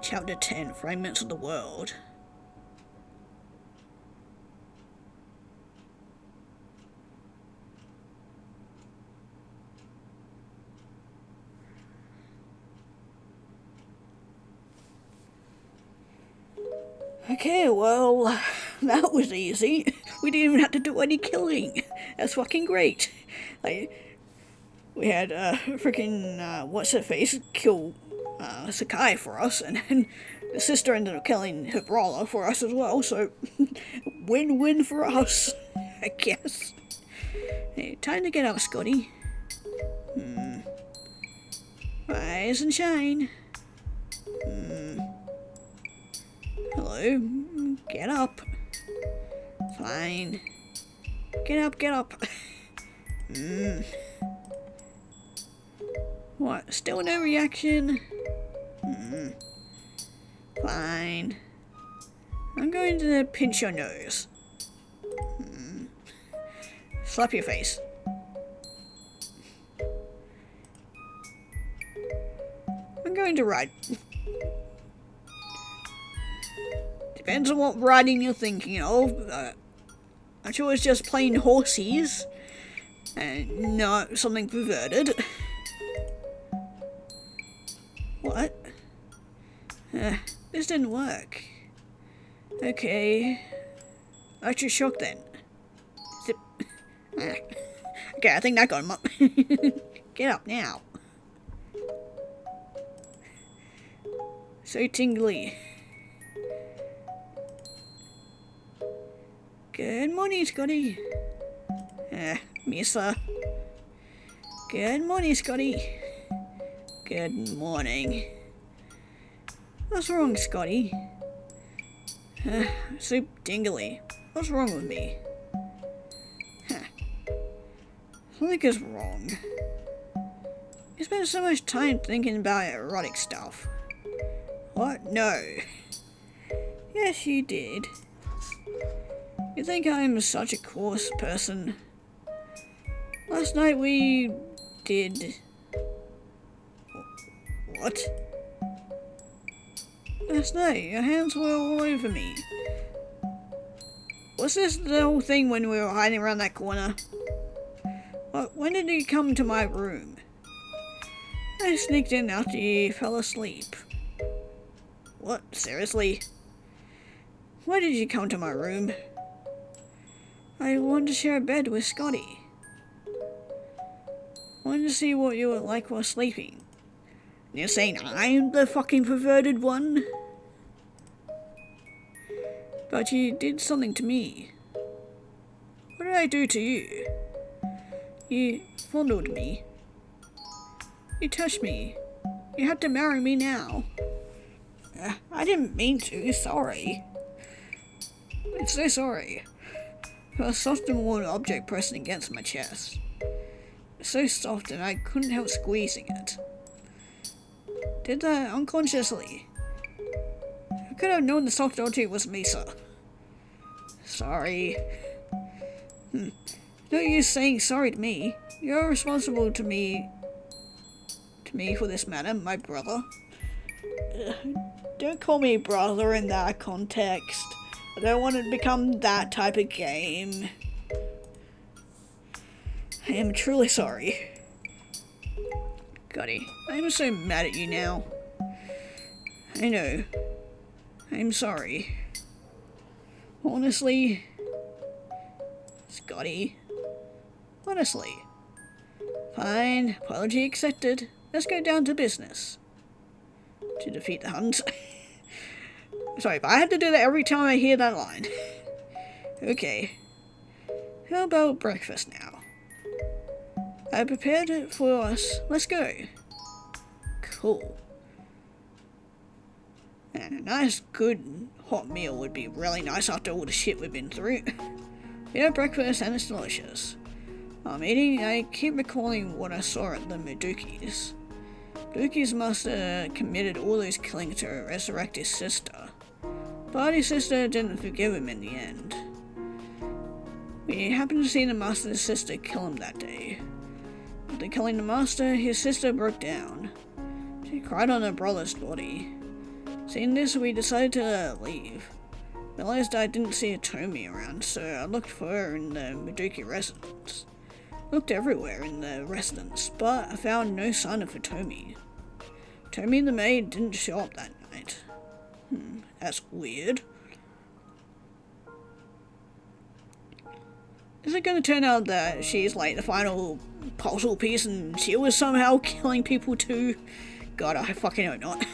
Chapter 10, Fragments of the World. Okay, well, that was easy. We didn't even have to do any killing. That's fucking great. Like, we had freaking what's-her-face kill Sakai for us, and then the sister ended up killing her brawler for us as well, so win-win for us, I guess. Hey, time to get up, Scotty. Rise and shine. Hello. Get up. Fine. Get up, get up. What? Still no reaction? Fine. I'm going to pinch your nose. Slap your face. I'm going to ride. Depends on what riding you're thinking of. I'm sure it's just plain horses. And not something perverted. What? This didn't work. Okay. Electric shock then. Zip. Okay, I think that got him up. Get up now. So tingly. Good morning, Scotty. Missa. Good morning, Scotty. Good morning. What's wrong, Scotty? So dingly. What's wrong with me? Something is wrong. You spent so much time thinking about erotic stuff. What? No. Yes, you did. You think I'm such a coarse person? Last night we did... What? Last night, your hands were all over me. Was this the whole thing when we were hiding around that corner? What? When did you come to my room? I sneaked in after you fell asleep. What? Seriously? Why did you come to my room? I wanted to share a bed with Scotty. Wanted to see what you were like while sleeping. You're saying I'm the fucking perverted one? But you did something to me. What did I do to you? You fondled me. You touched me. You had to marry me now. I didn't mean to, sorry. I'm so sorry. For a soft and warm object pressing against my chest. So soft and I couldn't help squeezing it. Did that unconsciously. I could have known the soft object was Misa. Sorry. No use saying sorry to me. You're responsible to me for this matter, my brother. Don't call me brother in that context. I don't want to become that type of game. I am truly sorry. Scotty, I'm so mad at you now. I know. I'm sorry. Honestly. Scotty. Honestly. Fine, apology accepted. Let's go down to business. To defeat the hunt. Sorry, but I have to do that every time I hear that line. Okay. How about breakfast now? I prepared it for us. Let's go. Cool. And a nice, good, hot meal would be really nice after all the shit we've been through. We had breakfast and it's delicious. While I'm eating, I keep recalling what I saw at the Muduki's. Muduki's must have committed all those killings to resurrect his sister. But his sister didn't forgive him in the end. We happened to see the master's sister kill him that day. After killing the master, his sister broke down. She cried on her brother's body. Seeing this, we decided to leave. Realized I didn't see a Tomi around, so I looked for her in the Maduki residence. Looked everywhere in the residence, but I found no sign of Tomi. Tomi the maid didn't show up that night. That's weird. Is it going to turn out that she's like the final puzzle piece and she was somehow killing people too? God, I fucking hope not.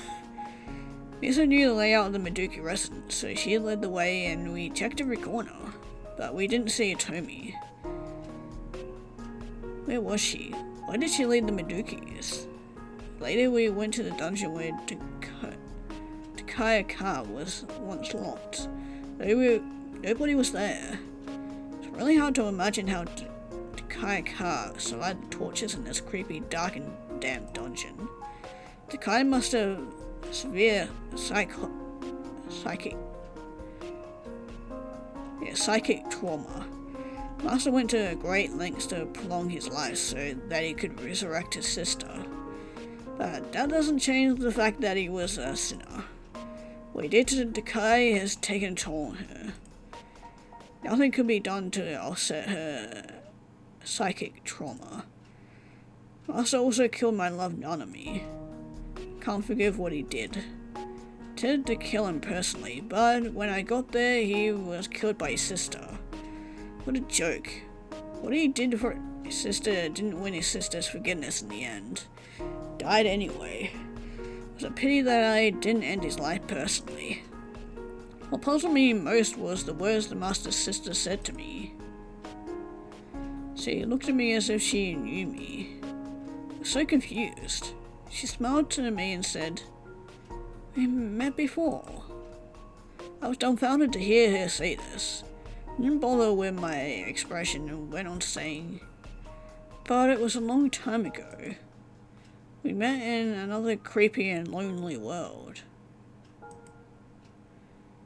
We also knew the layout of the Maduki residence, so she led the way and we checked every corner, but we didn't see a Tomi. Where was she? Why did she lead the Madukis? Later we went to the dungeon where Takaya car was once locked. Nobody was there. It's really hard to imagine how Takaya car survived the tortures in this creepy, dark and damp dungeon. Takaya must have severe psychic trauma. Master went to great lengths to prolong his life so that he could resurrect his sister. But that doesn't change the fact that he was a sinner. What he did to Takaya has taken a toll on her. Nothing could be done to offset her psychic trauma. Master also killed my love Nanami. Can't forgive what he did. Intended to kill him personally, but when I got there he was killed by his sister. What a joke. What he did for his sister didn't win his sister's forgiveness in the end. Died anyway. It was a pity that I didn't end his life personally. What puzzled me most was the words the master's sister said to me. She looked at me as if she knew me. I was so confused. She smiled to me and said, "We met before." I was dumbfounded to hear her say this. I didn't bother with my expression and went on saying, "But it was a long time ago. We met in another creepy and lonely world."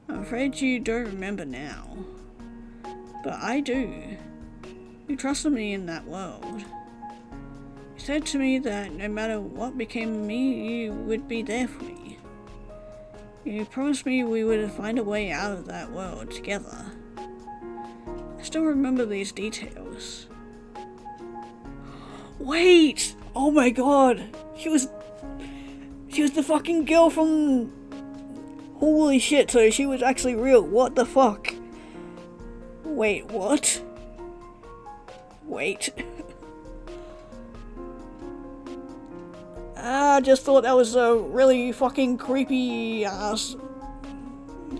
I'm afraid you don't remember now. But I do. You trusted me in that world. You said to me that no matter what became of me, you would be there for me. You promised me we would find a way out of that world together. I still remember these details. Wait! Oh my god! She was the fucking girl from... Holy shit, so she was actually real. What the fuck? Wait, what? Wait. I just thought that was a really fucking creepy ass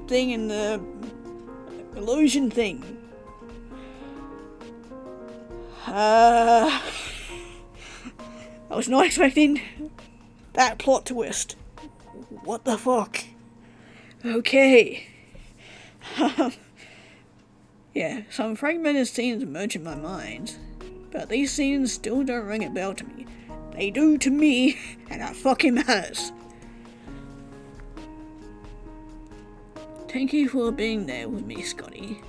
thing in the illusion thing. I was not expecting that plot twist. What the fuck? Okay. Yeah, some fragmented scenes emerge in my mind, but these scenes still don't ring a bell to me. They do to me, and that fucking matters. Thank you for being there with me, Scotty.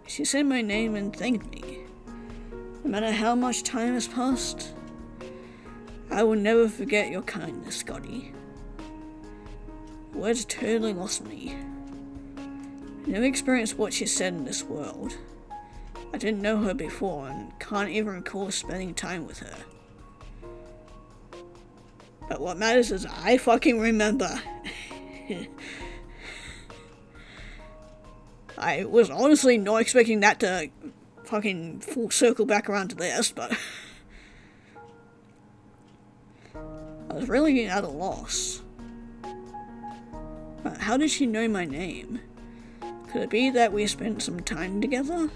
She said my name and thanked me. No matter how much time has passed, I will never forget your kindness, Scotty. Words totally lost me. I never experienced what she said in this world. I didn't know her before and can't even recall spending time with her. But what matters is I fucking remember. I was honestly not expecting that to fucking full circle back around to this, but I was really at a loss. But how did she know my name? Could it be that we spent some time together?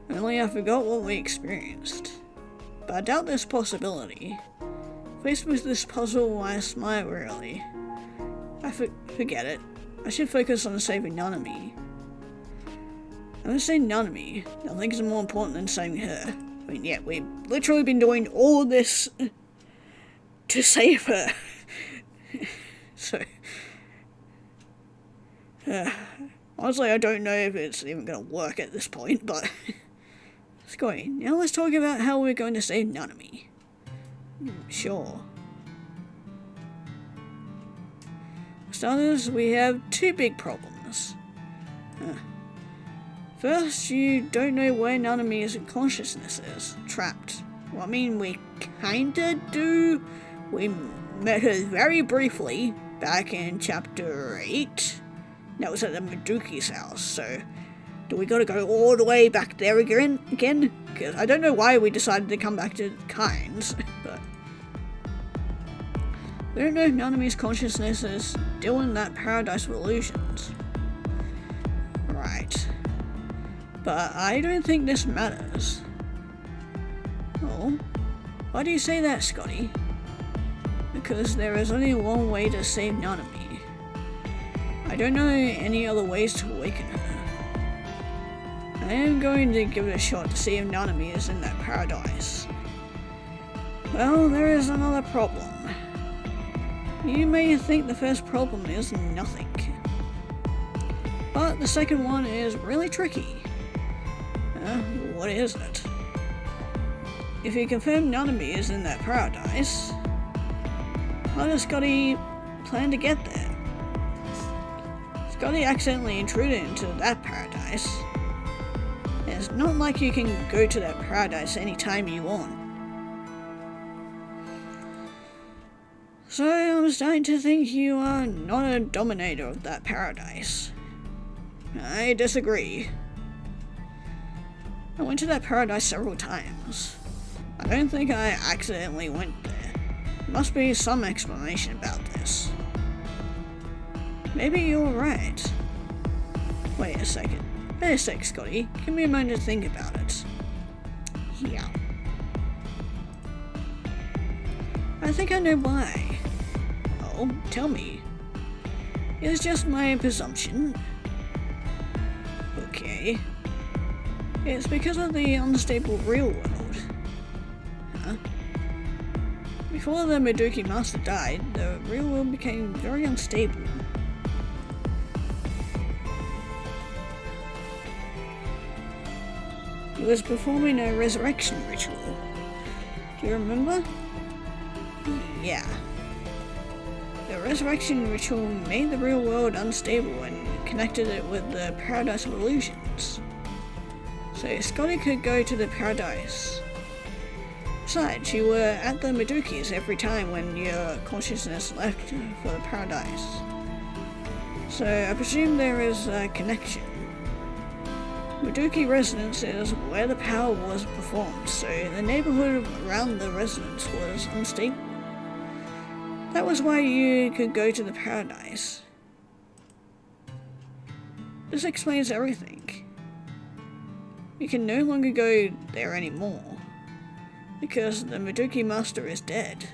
Only I forgot what we experienced. But I doubt this possibility. Faced with this puzzle, I smile wearily. I forget it. I should focus on saving Nanami. I'm gonna say Nanami. Nothing's more important than saving her. I mean, yeah, we've literally been doing all of this to save her. So... honestly, I don't know if it's even gonna work at this point, but... Let's go in. Now let's talk about how we're going to save Nanami. Sure. starters, we have two big problems. First, you don't know where Nanami's consciousness is trapped. Well, I mean, we kinda do. We met her very briefly back in chapter 8. That was at the Meduki's house, so do we gotta go all the way back there again? Because I don't know why we decided to come back to Kynes, but we don't know if Nanami's consciousness is still in that paradise of illusions. Right. But I don't think this matters. Oh, why do you say that, Scotty? Because there is only one way to save Nanami. I don't know any other ways to awaken her. I am going to give it a shot to see if Nanami is in that paradise. Well, there is another problem. You may think the first problem is nothing, but the second one is really tricky. What is it? If you confirm Nanami is in that paradise, how does Scotty plan to get there? Scotty accidentally intruded into that paradise. It's not like you can go to that paradise anytime you want. So I'm starting to think you are not a dominator of that paradise. I disagree. I went to that paradise several times. I don't think I accidentally went there. There must be some explanation about this. Maybe you're right. Wait a second. Wait a sec, Scotty. Give me a moment to think about it. Yeah. I think I know why. Oh, tell me. It's just my presumption. Okay. It's because of the unstable real world. Huh? Before the Meduki Master died, the real world became very unstable. He was performing a resurrection ritual. Do you remember? Yeah. The resurrection ritual made the real world unstable and connected it with the Paradise of Illusions. So Scotty could go to the paradise. Besides, you were at the Meduki's every time when your consciousness left for the paradise. So I presume there is a connection. Meduki residence is where the power was performed, so the neighborhood around the residence was unstable. That was why you could go to the paradise. This explains everything. You can no longer go there anymore, because the Meduki Master is dead.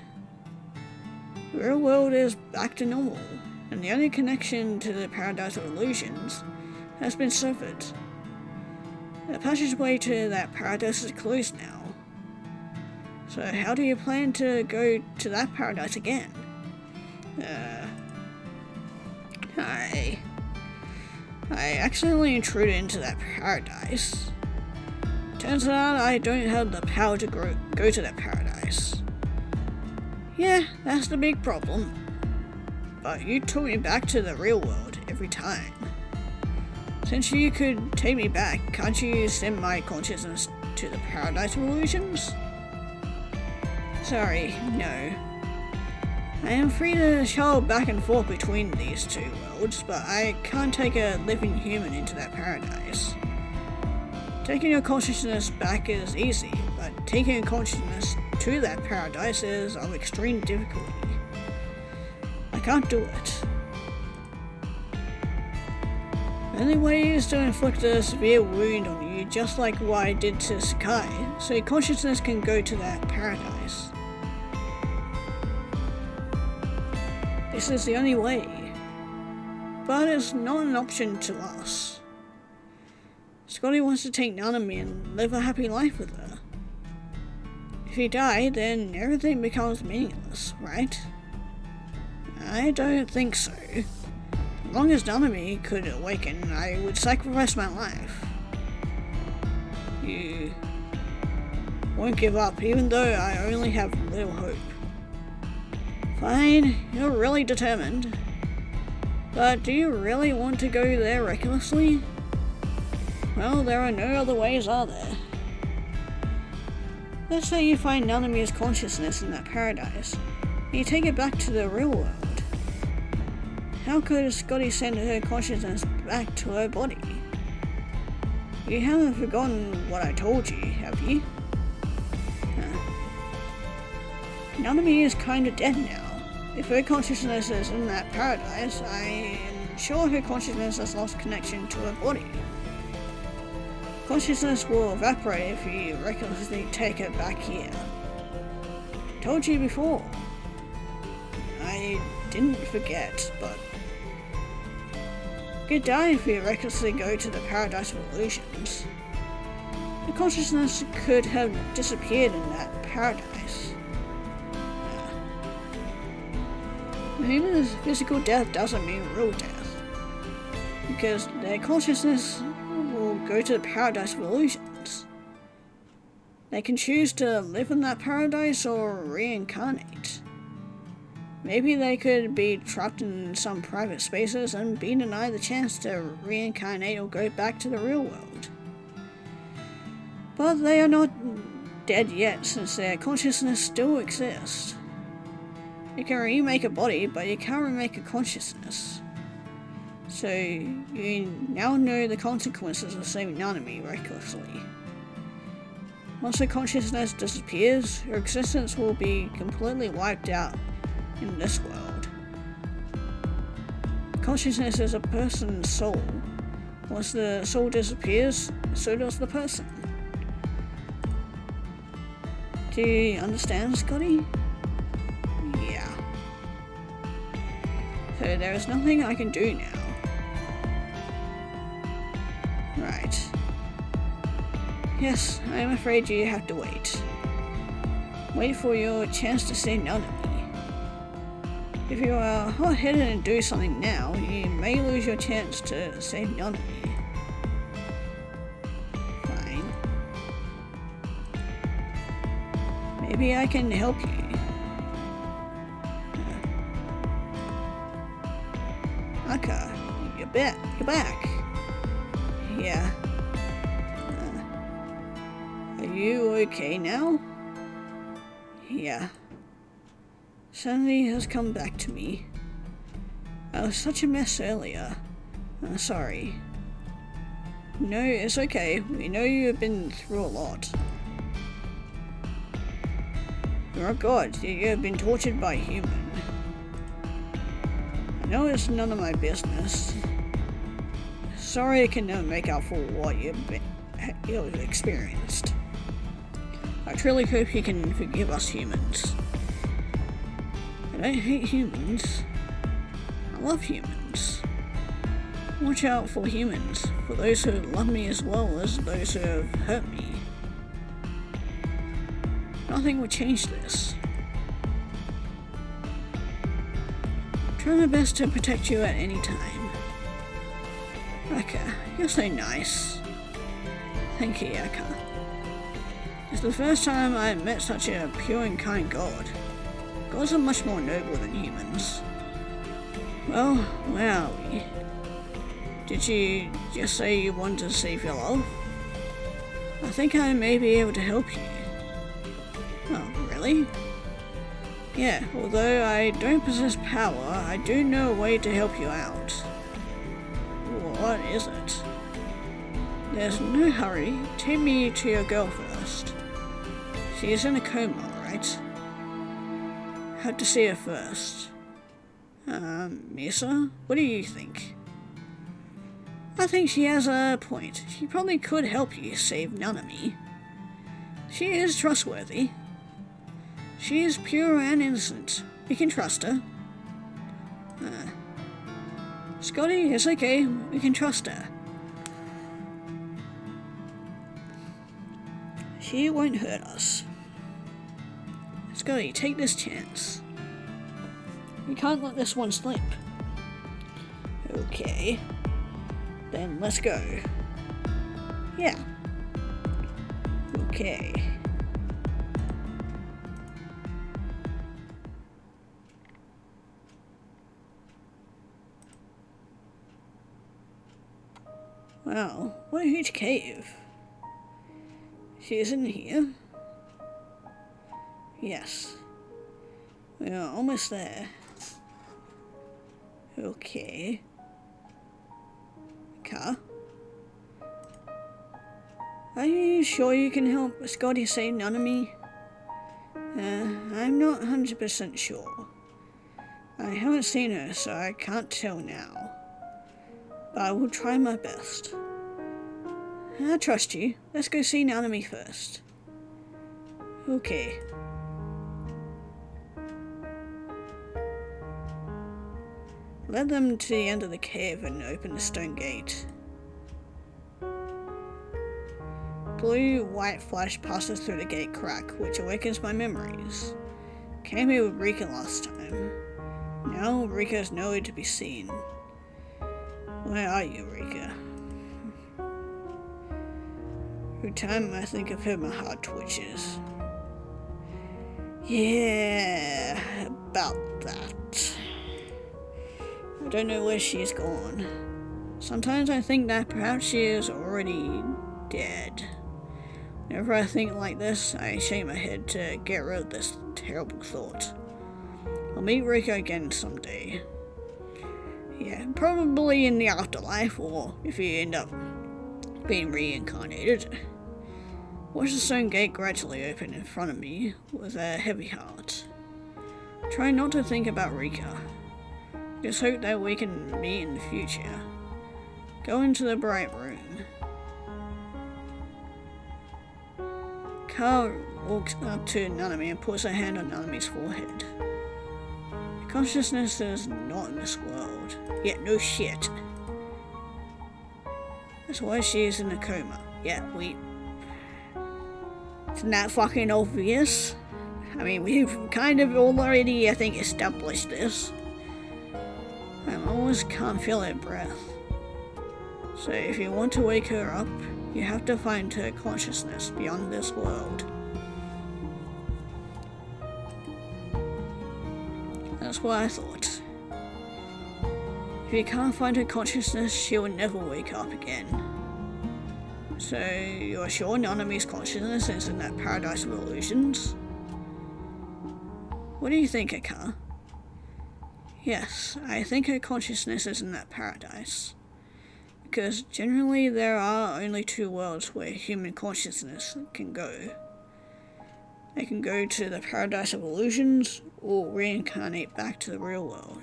The real world is back to normal, and the only connection to the Paradise of Illusions has been severed. The passageway to that paradise is closed now. So how do you plan to go to that paradise again? I accidentally intruded into that paradise. Turns out I don't have the power to go to that paradise. Yeah, that's the big problem. But you took me back to the real world every time. Since you could take me back, can't you send my consciousness to the Paradise of Illusions? Sorry, no. I am free to travel back and forth between these two worlds, but I can't take a living human into that paradise. Taking your consciousness back is easy, but taking your consciousness to that paradise is of extreme difficulty. I can't do it. The only way is to inflict a severe wound on you, just like what I did to Sakai, so your consciousness can go to that paradise. This is the only way, but it's not an option to us. Scotty wants to take Nanami and live a happy life with her. If you die, then everything becomes meaningless, right? I don't think so. As long as Nanami could awaken, I would sacrifice my life. You won't give up, even though I only have little hope. Fine, you're really determined. But do you really want to go there recklessly? Well, there are no other ways, are there? Let's say you find Nanami's consciousness in that paradise, and you take it back to the real world. How could Scotty send her consciousness back to her body? You haven't forgotten what I told you, have you? Nanami is kinda dead now. If her consciousness is in that paradise, I am sure her consciousness has lost connection to her body. Consciousness will evaporate if you recklessly take her back here. Told you before. I didn't forget, but you could die if you recklessly go to the Paradise of Illusions. The consciousness could have disappeared in that paradise. Human physical death doesn't mean real death, because their consciousness will go to the Paradise of Illusions. They can choose to live in that paradise or reincarnate. Maybe they could be trapped in some private spaces and be denied the chance to reincarnate or go back to the real world. But they are not dead yet, since their consciousness still exists. You can remake a body, but you can't remake a consciousness. So you now know the consequences of saving Nanami recklessly. Once her consciousness disappears, her existence will be completely wiped out in this world. Consciousness is a person's soul. Once the soul disappears, so does the person. Do you understand, Scotty? Yeah. So there is nothing I can do now. Right. Yes, I am afraid you have to wait. Wait for your chance to save Nanami. If you are hot-headed and do something now, you may lose your chance to save Nanami. Fine. Maybe I can help you. Aka, you're back. Yeah. Are you okay now? Yeah. Sanity has come back to me. I was such a mess earlier. I'm sorry. No, it's okay. We know you have been through a lot. You're a god. You have been tortured by a human. I know it's none of my business. Sorry I can never make up for what you've experienced. I truly hope you can forgive us humans. I don't hate humans. I love humans. Watch out for humans, for those who love me as well as those who have hurt me. Nothing would change this. Try my best to protect you at any time. Aka, you're so nice. Thank you, Aka. It's the first time I've met such a pure and kind god. Gods are much more noble than humans. Well, where are we? Did you just say you wanted to save your love? I think I may be able to help you. Oh, really? Yeah, although I don't possess power, I do know a way to help you out. What is it? There's no hurry. Take me to your girl first. She is in a coma, right? Had to see her first. Misa, what do you think? I think she has a point. She probably could help you save Nanami. She is trustworthy. She is pure and innocent. We can trust her. Scotty, it's okay. We can trust her. She won't hurt us. Scotty, take this chance. You can't let this one slip. Okay. Then let's go. Yeah. Okay. Wow, what a huge cave. She isn't here? Yes. We are almost there. Okay. Car? Are you sure you can help Scotty save Nanami? I'm not 100% sure. I haven't seen her, so I can't tell now. But I will try my best. I trust you. Let's go see Nanami first. Okay. Led them to the end of the cave and opened the stone gate. Blue-white flash passes through the gate crack, which awakens my memories. Came here with Rika last time. Now Rika is nowhere to be seen. Where are you, Rika? Every time I think of her, my heart twitches. Yeah, about that. I don't know where she's gone. Sometimes I think that perhaps she is already dead. Whenever I think like this, I shake my head to get rid of this terrible thought. I'll meet Rika again someday. Yeah, probably in the afterlife, or if you end up being reincarnated. Watch the stone gate gradually open in front of me with a heavy heart. Try not to think about Rika. Just hope that we can meet in the future. Go into the bright room. Car walks up to Nanami and puts her hand on Nanami's forehead. Consciousness is not in this world. Yeah, no shit. That's why she is in a coma. Yeah, Isn't that fucking obvious? I mean, we've kind of already, I think, established this. I almost can't feel her breath. So if you want to wake her up, you have to find her consciousness beyond this world. That's what I thought. If you can't find her consciousness, she will never wake up again. So you're sure Nanami's consciousness is in that paradise of illusions? What do you think, Aka? Yes, I think her consciousness is in that paradise. Because generally there are only two worlds where human consciousness can go. They can go to the paradise of illusions or reincarnate back to the real world.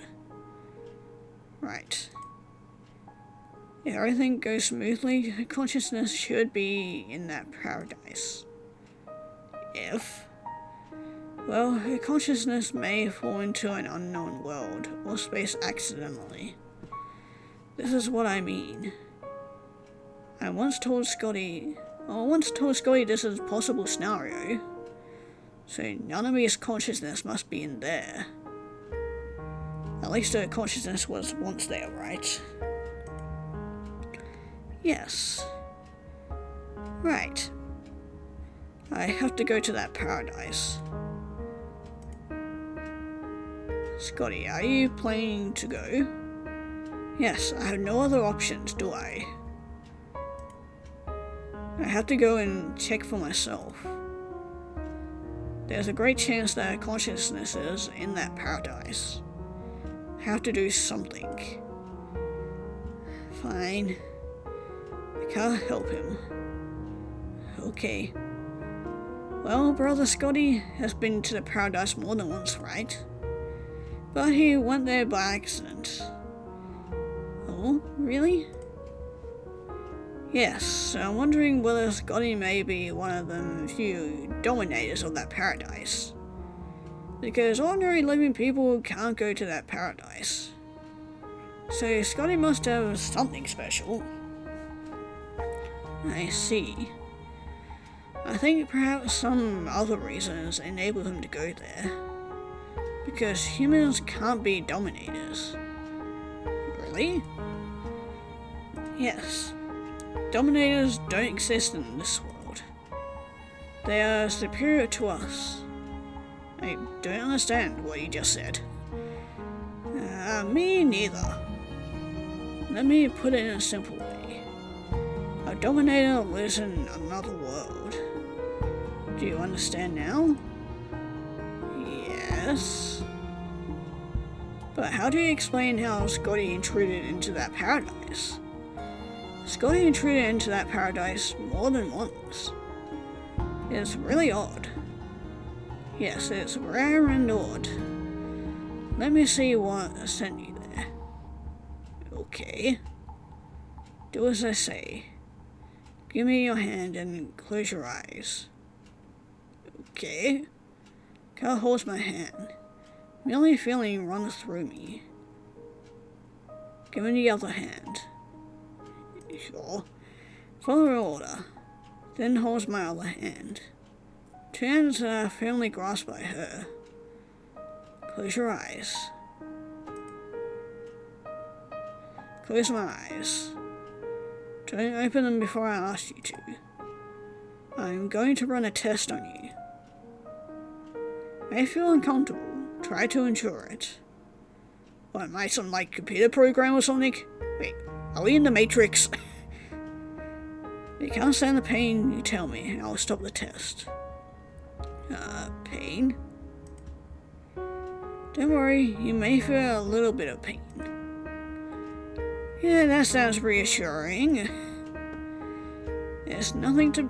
Right. If everything goes smoothly, her consciousness should be in that paradise. Well, her consciousness may fall into an unknown world or space accidentally. This is what I mean. I once told Scotty this is a possible scenario. So Nanami's consciousness must be in there. At least her consciousness was once there, right? Yes. Right. I have to go to that paradise. Scotty, are you planning to go? Yes, I have no other options, do I? I have to go and check for myself. There's a great chance that consciousness is in that paradise. I have to do something. Fine. I can't help him. Okay. Well, Brother Scotty has been to the paradise more than once, right? But he went there by accident. Oh, really? Yes, so I'm wondering whether Scotty may be one of the few dominators of that paradise. Because ordinary living people can't go to that paradise. So Scotty must have something special. I see. I think perhaps some other reasons enable him to go there. Because humans can't be dominators. Really? Yes. Dominators don't exist in this world. They are superior to us. I don't understand what you just said. Me neither. Let me put it in a simple way. Dominator lives in another world. Do you understand now? Yes. But how do you explain how Scotty intruded into that paradise? Scotty intruded into that paradise more than once. It's really odd. Yes, it's rare and odd. Let me see what sent you there. Okay. Do as I say. Give me your hand and close your eyes. Okay. Carl holds my hand. Merely feeling runs through me. Give me the other hand. Sure. Follow her order. Then holds my other hand. Two hands are firmly grasped by her. Close your eyes. Close my eyes. Don't open them before I ask you to. I'm going to run a test on you. May feel uncomfortable. Try to endure it. What, am I some like computer program or something? Wait, are we in the Matrix? If you can't stand the pain, you tell me, and I'll stop the test. Pain? Don't worry, you may feel a little bit of pain. Yeah, that sounds reassuring. There's nothing to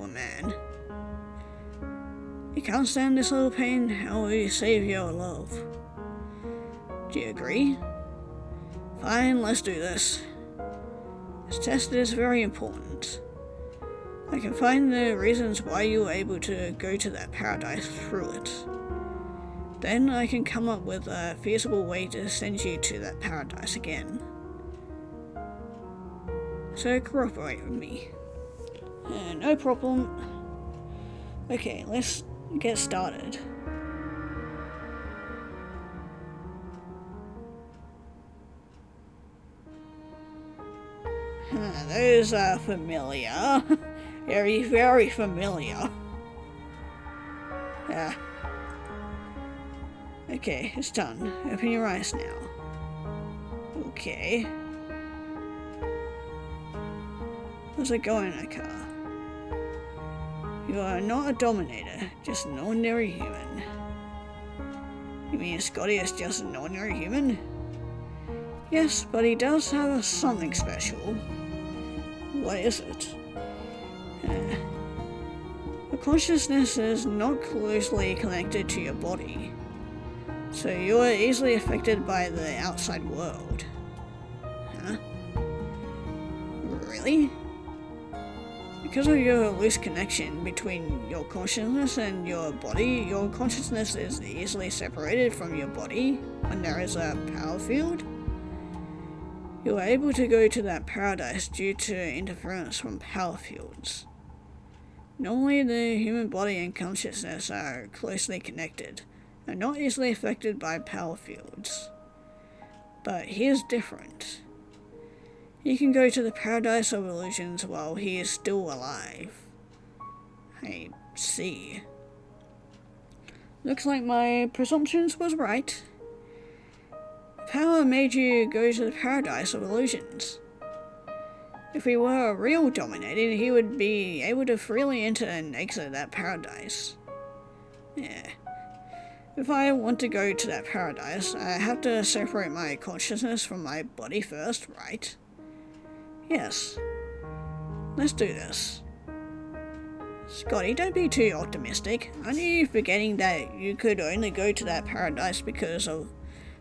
a man. You can't stand this little pain, how will you save your love? Do you agree? Fine, let's do this. This test is very important. I can find the reasons why you were able to go to that paradise through it. Then I can come up with a feasible way to send you to that paradise again. So cooperate with me. No problem. Okay, let's get started. Those are familiar. Very, very familiar. Okay, it's done. Open your eyes now. Okay. How's it going, Aka? You are not a dominator, just an ordinary human. You mean Scotty is just an ordinary human? Yes, but he does have something special. What is it? Your consciousness is not closely connected to your body, so you are easily affected by the outside world. Huh? Really? Because of your loose connection between your consciousness and your body, your consciousness is easily separated from your body when there is a power field. You are able to go to that paradise due to interference from power fields. Normally, the human body and consciousness are closely connected and not easily affected by power fields. But he is different. He can go to the paradise of illusions while he is still alive. I see. Looks like my presumptions was right. Power made you go to the paradise of illusions. If he were a real dominator, he would be able to freely enter and exit that paradise. Yeah. If I want to go to that paradise, I have to separate my consciousness from my body first, right? Yes. Let's do this. Scotty, don't be too optimistic. Aren't you forgetting that you could only go to that paradise because of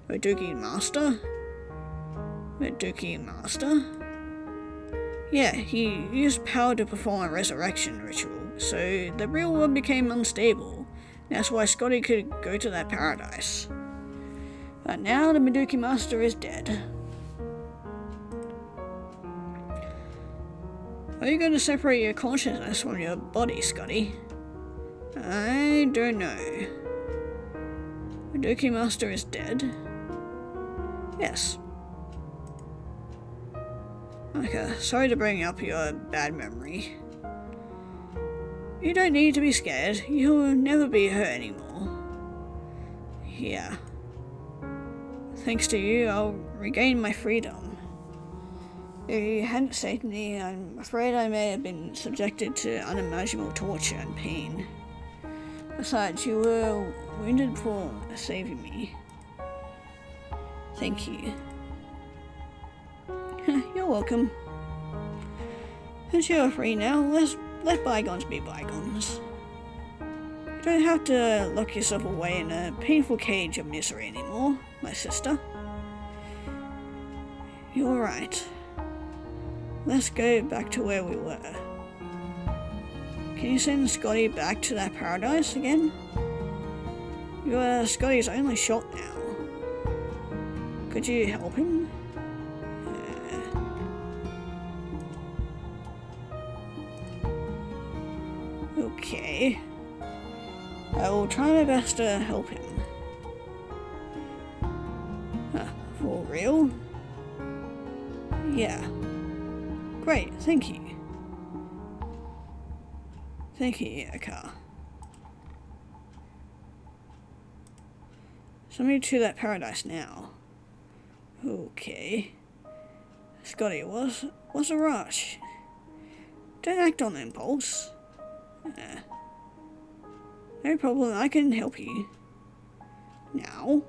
Meduki Master? Meduki Master? Yeah, he used power to perform a resurrection ritual, so the real world became unstable. That's why Scotty could go to that paradise. But now the Meduki Master is dead. Are you going to separate your consciousness from your body, Scotty? I don't know. Meduki Master is dead? Yes. Okay, sorry to bring up your bad memory. You don't need to be scared. You'll never be hurt anymore. Yeah. Thanks to you, I'll regain my freedom. If you hadn't saved me, I'm afraid I may have been subjected to unimaginable torture and pain. Besides, you were wounded for saving me. Thank you. You're welcome. Since you're free now, let bygones be bygones. You don't have to lock yourself away in a painful cage of misery anymore, my sister. You're right. Let's go back to where we were. Can you send Scotty back to that paradise again? You're Scotty's only shot now. Could you help him? Okay. I will try my best to help him. For real? Yeah. Great, thank you. Thank you, Eka. Send me to that paradise now. Okay. Scotty, what's a rush? Don't act on impulse. No problem, I can help you. Now?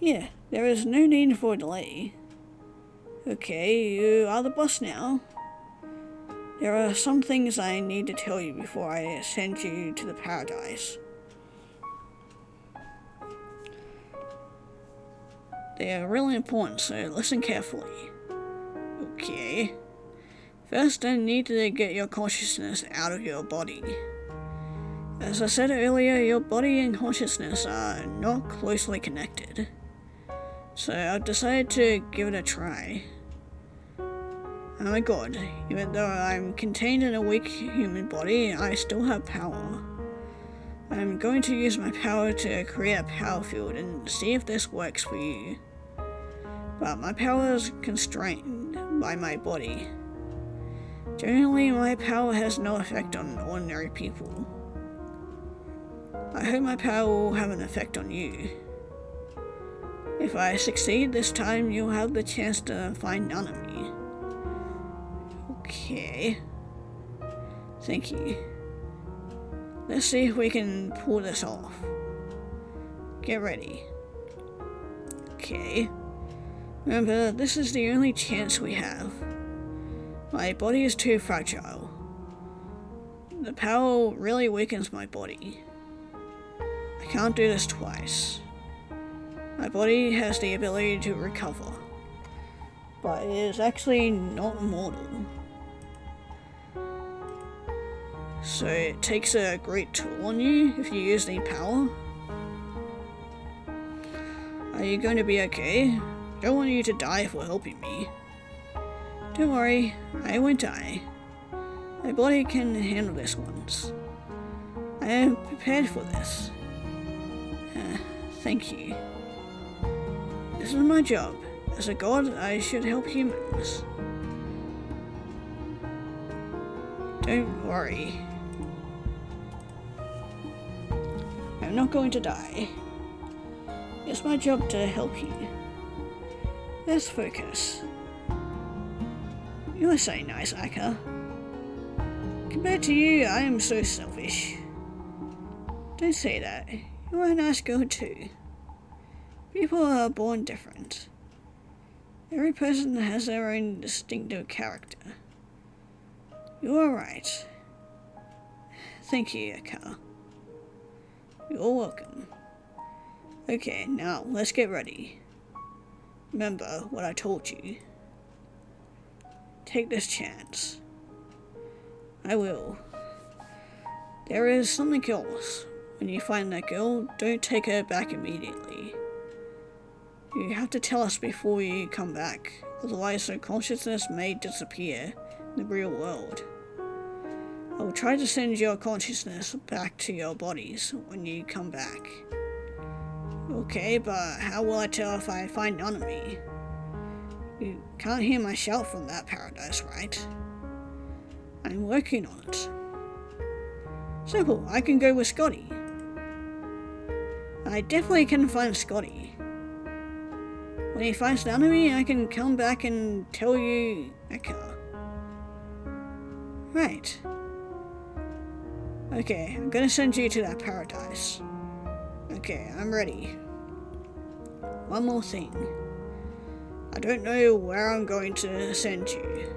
Yeah, there is no need for a delay. Okay, you are the boss now. There are some things I need to tell you before I send you to the paradise. They are really important, so listen carefully. Okay. First, I need to get your consciousness out of your body. As I said earlier, your body and consciousness are not closely connected. So I've decided to give it a try. Oh my god, even though I'm contained in a weak human body, I still have power. I'm going to use my power to create a power field and see if this works for you. But my power is constrained by my body. Generally, my power has no effect on ordinary people. I hope my power will have an effect on you. If I succeed this time, you'll have the chance to find none of me. Okay. Thank you. Let's see if we can pull this off. Get ready. Okay. Remember, this is the only chance we have. My body is too fragile. The power really weakens my body. I can't do this twice. My body has the ability to recover, but it is actually not immortal. So it takes a great toll on you if you use the power. Are you going to be okay? I don't want you to die for helping me. Don't worry, I won't die. My body can handle this once. I am prepared for this. Thank you. This is my job. As a god, I should help humans. Don't worry. I'm not going to die. It's my job to help you. Let's focus. You are so nice, Aka. Compared to you, I am so selfish. Don't say that. You are a nice girl too. People are born different. Every person has their own distinctive character. You are right. Thank you, Aka. You're welcome. Okay, now let's get ready. Remember what I told you. Take this chance. I will. There is something else. When you find that girl, don't take her back immediately. You have to tell us before you come back, otherwise her consciousness may disappear in the real world. I will try to send your consciousness back to your bodies when you come back. Okay, but how will I tell if I find none of me? You can't hear my shout from that paradise, right? I'm working on it. Simple, I can go with Scotty. I definitely can find Scotty. When he finds down to me, I can come back and tell you Eka. Right. Okay, I'm gonna send you to that paradise. Okay, I'm ready. One more thing. I don't know where I'm going to send you.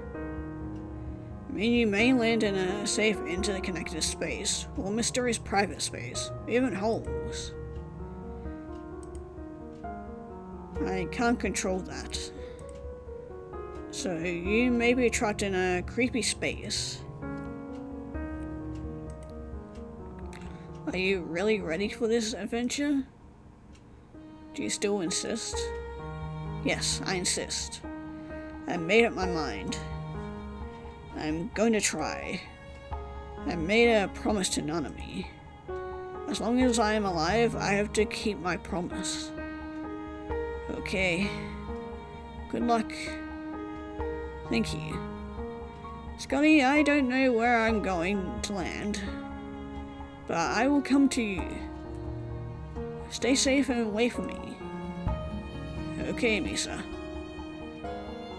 I mean, you may land in a safe interconnected space, or mysterious private space, or even holes. I can't control that. So you may be trapped in a creepy space. Are you really ready for this adventure? Do you still insist? Yes, I insist. I've made up my mind. I'm going to try. I made a promise to Nanami. As long as I am alive, I have to keep my promise. Okay. Good luck. Thank you. Scotty, I don't know where I'm going to land, but I will come to you. Stay safe and wait for me. Okay, Misa.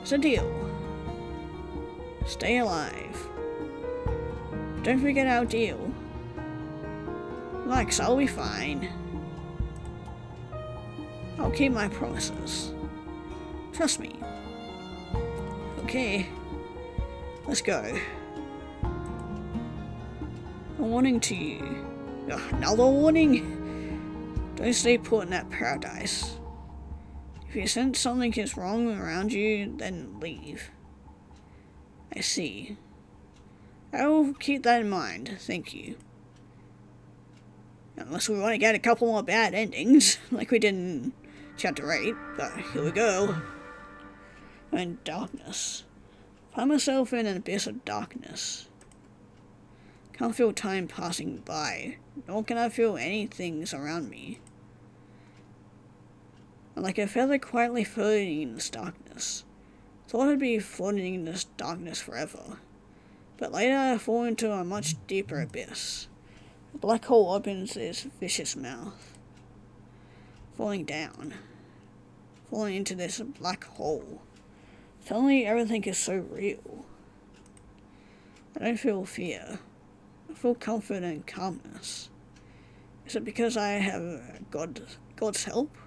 It's a deal. Stay alive. Don't forget our deal. Relax, I'll be fine. I'll keep my promises. Trust me. Okay. Let's go. A warning to you. Another warning? Don't stay put in that paradise. If you sense something is wrong around you, then leave. I see. I will keep that in mind, thank you. Unless we want to get a couple more bad endings, like we did in Chapter 8, but here we go. I'm in darkness. Find myself in an abyss of darkness. Can't feel time passing by, nor can I feel anything around me. I'm like a feather quietly floating in this darkness. Thought I'd be floating in this darkness forever, but later I fall into a much deeper abyss. A black hole opens its vicious mouth. Falling down. Falling into this black hole. Suddenly everything is so real. I don't feel fear. I feel comfort and calmness. Is it because I have God's help?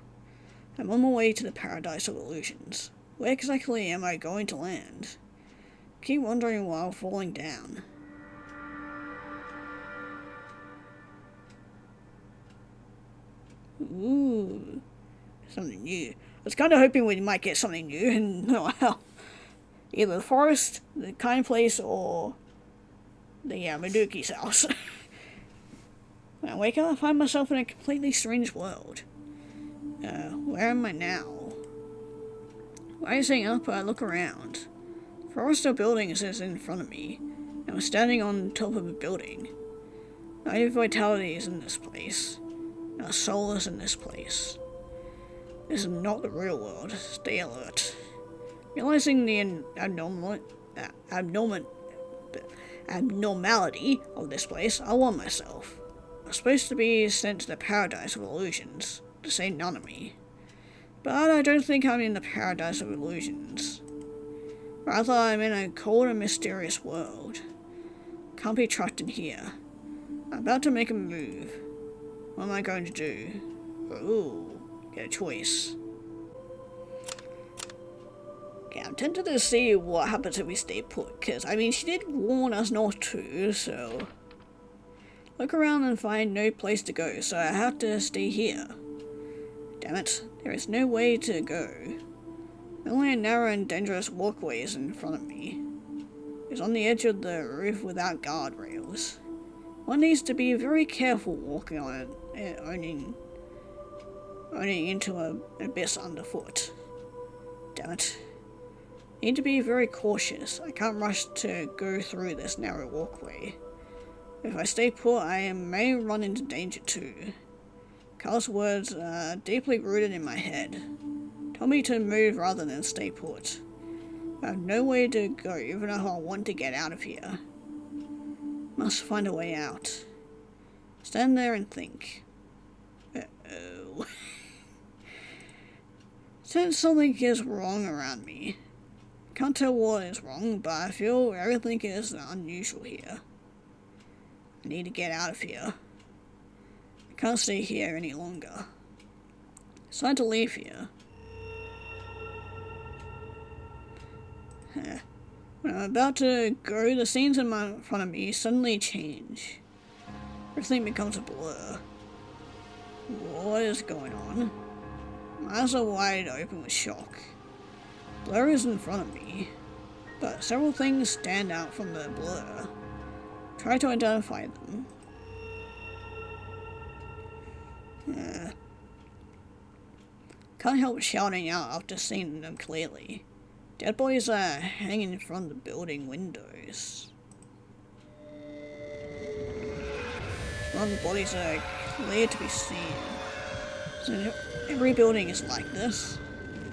I'm on my way to the paradise of illusions. Where exactly am I going to land? I keep wondering while falling down. Ooh, something new. I was kind of hoping we might get something new, and well, either the forest, the kind place, or the Maduki's house. When I wake up, I find myself in a completely strange world. Where am I now? Rising up, I look around. Forest of buildings is in front of me. I'm standing on top of a building. Night vitality is in this place. Our soul is in this place. This is not the real world. Stay alert. Realizing the abnormality of this place, I warn myself. I'm supposed to be sent to the paradise of illusions, to save Nanami. But I don't think I'm in the paradise of illusions. Rather, I'm in a cold and mysterious world. Can't be trapped in here. I'm about to make a move. What am I going to do? Ooh, get a choice. Okay, I'm tempted to see what happens if we stay put, because, I mean, she did warn us not to, so... Look around and find no place to go, so I have to stay here. Damn it, there is no way to go. Only a narrow and dangerous walkway is in front of me. It's on the edge of the roof without guardrails. One needs to be very careful walking on it, owning into an abyss underfoot. Damn it. Need to be very cautious. I can't rush to go through this narrow walkway. If I stay put, I may run into danger too. Carl's words are deeply rooted in my head. Tell me to move rather than stay put. I have no way to go, even if I want to get out of here. Must find a way out. Stand there and think. Uh-oh. Since something is wrong around me. Can't tell what is wrong, but I feel everything is unusual here. I need to get out of here. I can't stay here any longer. It's time to leave here. When I'm about to go, the scenes in front of me suddenly change. Everything becomes a blur. What is going on? My eyes are wide open with shock. Blur is in front of me, but several things stand out from the blur. Try to identify them. Can't help shouting out after seeing them clearly. Dead bodies are hanging in front of the building windows. Some of the bodies are clear to be seen. So every building is like this.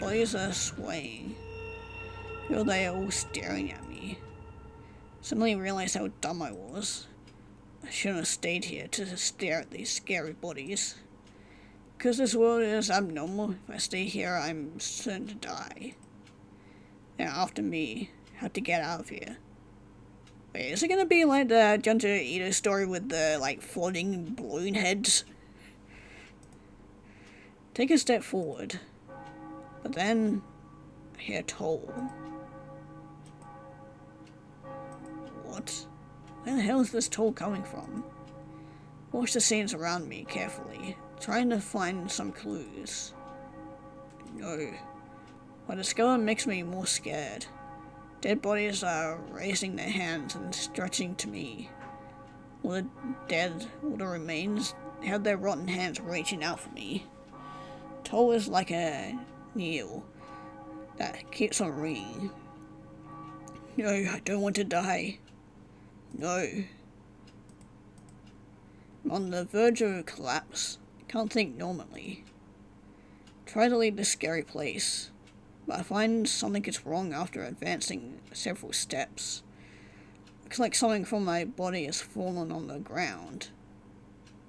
Bodies are swaying. I feel they are all staring at me. Suddenly realized how dumb I was. I shouldn't have stayed here to stare at these scary bodies. Because this world is abnormal, if I stay here I'm certain to die. They're after me. Have to get out of here. Wait, is it gonna be like the Junji Ito story with the floating balloon heads? Take a step forward. But then I hear Toll. What? Where the hell is this Toll coming from? Watch the scenes around me carefully, trying to find some clues. No. What I discover makes me more scared. Dead bodies are raising their hands and stretching to me. All the dead, all the remains, have their rotten hands reaching out for me. Toll is like a knell that keeps on ringing. No, I don't want to die. No. I'm on the verge of collapse. I can't think normally. Try to leave this scary place, but I find something is wrong after advancing several steps. Looks like something from my body has fallen on the ground.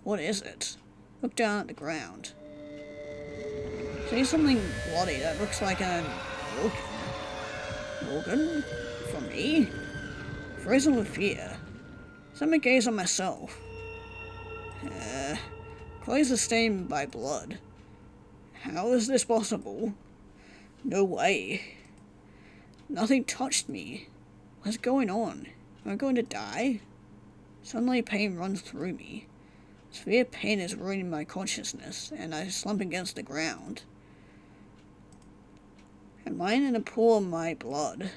What is it? Look down at the ground. See something bloody that looks like an organ. Organ? From me? Frozen with fear. Set my gaze on myself. Clothes are stained by blood. How is this possible? No way. Nothing touched me. What's going on? Am I going to die? Suddenly pain runs through me. Severe pain is ruining my consciousness, and I slump against the ground. I'm lying in a pool of my blood,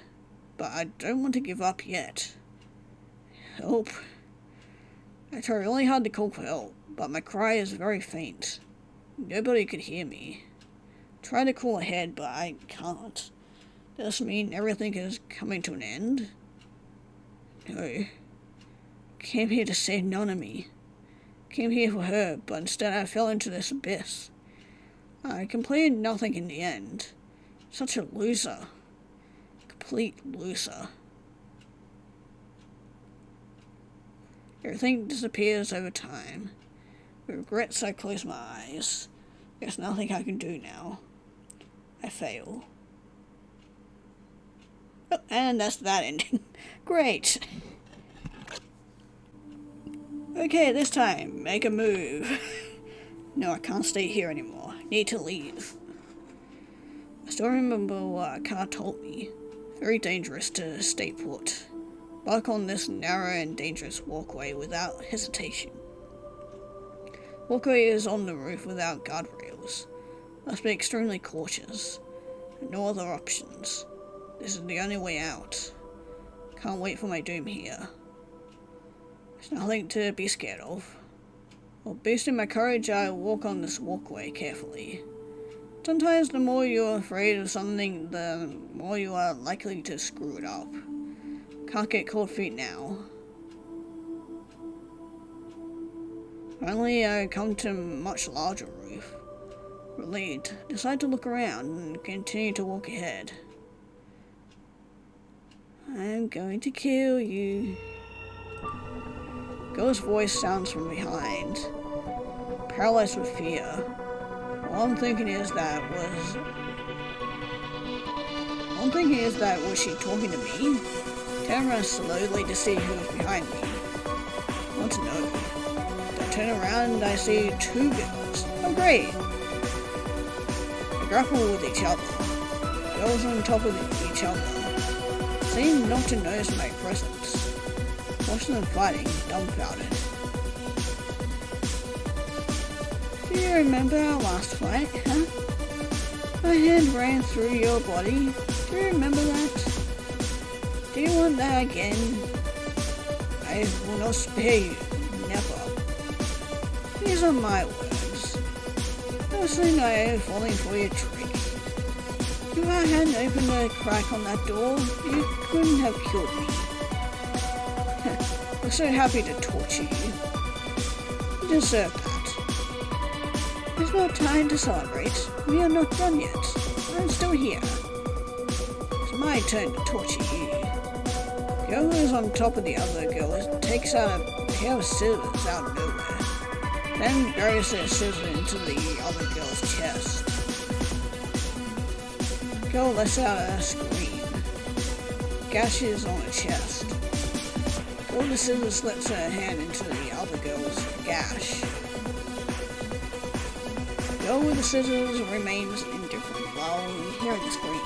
but I don't want to give up yet. Help. I try really hard to call for help, but my cry is very faint. Nobody could hear me. Try to call ahead, but I can't. Does this mean everything is coming to an end? No. Came here to save Nanami. Came here for her, but instead I fell into this abyss. I completed nothing in the end. Such a loser. Complete loser. Everything disappears over time. With regrets, I close my eyes. There's nothing I can do now. I fail. Oh, and that's that ending. Great. Okay, this time, make a move. No, I can't stay here anymore. I need to leave. I still remember what Car told me. Very dangerous to stay put. Walk on this narrow and dangerous walkway without hesitation. Walkway is on the roof without guardrails. Must be extremely cautious. No other options. This is the only way out. Can't wait for my doom here. There's nothing to be scared of. While boosting my courage, I walk on this walkway carefully. Sometimes the more you're afraid of something, the more you are likely to screw it up. Can't get cold feet now. Finally, I come to a much larger roof. Relieved, decide to look around and continue to walk ahead. I'm going to kill you. Girl's voice sounds from behind. Paralyzed with fear. All I'm thinking is that was One thing is that was she talking to me? Turn around slowly to see who's behind me. I want to know. I turn around and I see two girls. Oh great! They grapple with each other. Girls on top of each other. Seem not to notice my presence. Watching them fighting, dumbfounded. Do you remember our last fight, huh? My hand ran through your body. Do you remember that? Do you want that again? I will not spare you. Never. These are my words. Firstly, I am falling for your trick. If I hadn't opened a crack on that door, you couldn't have killed me. I'm so happy to torture you. You deserve that. It's not time to celebrate. We are not done yet. I'm still here. It's my turn to torture you. The girl who is on top of the other girl takes out a pair of scissors out of nowhere, then buries the scissors into the other girl's chest. The girl lets out a scream. Gashes on her chest. All the scissors slips her hand into the other girl's gash. The girl with the scissors remains indifferent while we hear the scream.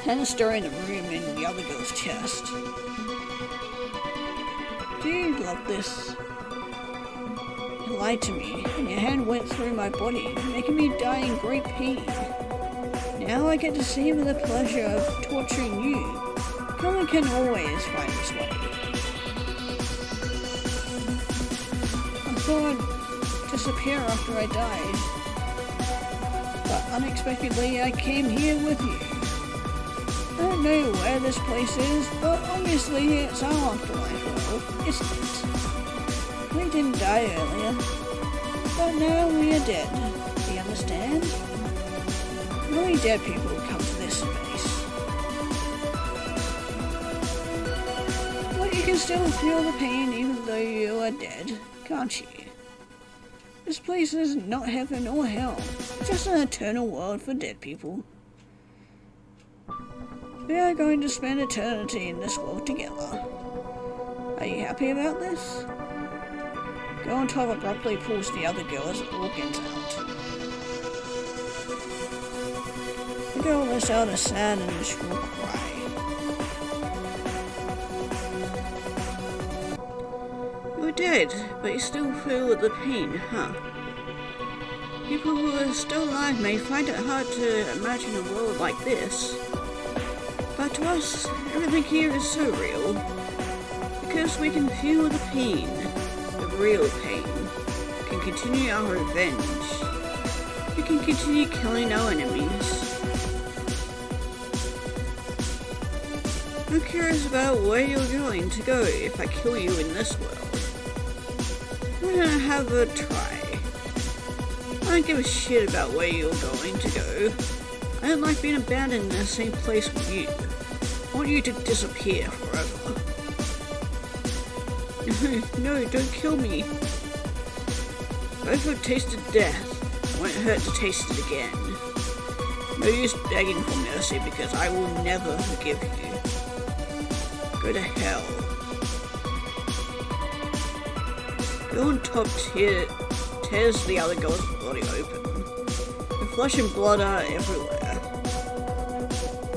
Hand stirring the room in the other girl's chest. Do you love this? You lied to me, and your hand went through my body, making me die in great pain. Now I get to savor the pleasure of torturing you. No one can always find this way. I thought I'd disappear after I died, but unexpectedly I came here with you. I don't know where this place is, but obviously it's our afterlife world, isn't it? We didn't die earlier, but now we are dead. Do you understand? Only dead people come to this space. But you can still feel the pain even though you are dead, can't you? This place is not heaven or hell, just an eternal world for dead people. We are going to spend eternity in this world together. Are you happy about this? Girl on top abruptly pulls the other girl's organs out. The girl lets out a sad and shrill cry. You're dead, but you still feel the pain, huh? People who are still alive may find it hard to imagine a world like this. But to us, everything here is so real. Because we can feel the pain, the real pain. We can continue our revenge. We can continue killing our enemies. I'm curious about where you're going to go if I kill you in this world. I'm gonna have a try. I don't give a shit about where you're going to go. I don't like being abandoned in the same place with you. I want you to disappear forever. No, don't kill me. Both have tasted death. It won't hurt to taste it again. No use begging for mercy because I will never forgive you. Go to hell. Girl on top tears the other girl's body open. The flesh and blood are everywhere.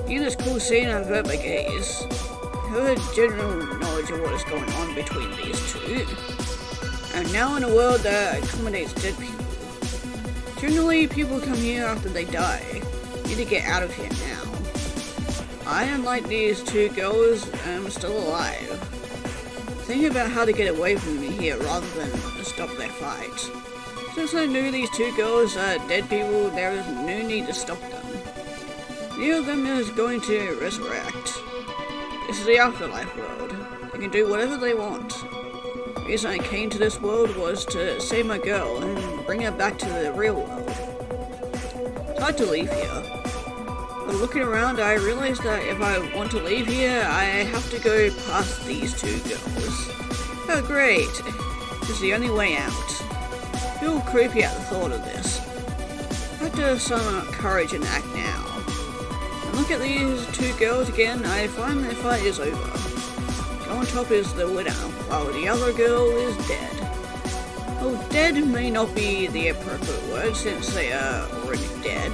In this cool scene, I avert my gaze. I have a general knowledge of what is going on between these two. I'm now in a world that accommodates dead people. Generally, people come here after they die. You need to get out of here now. I, unlike these two girls, am still alive. Thinking about how to get away from me here rather than stop their fight. Since I knew these two girls are dead people, there is no need to stop them. Neither of them is going to resurrect. This is the afterlife world. They can do whatever they want. The reason I came to this world was to save my girl and bring her back to the real world. It's hard to leave here. But looking around, I realized that if I want to leave here, I have to go past these two girls. Oh great, this is the only way out. I feel creepy at the thought of this. I have to summon up courage and act now. look at these two girls again, I find their fight is over. Girl on top is the winner, while the other girl is dead. Well, dead may not be the appropriate word since they are already dead,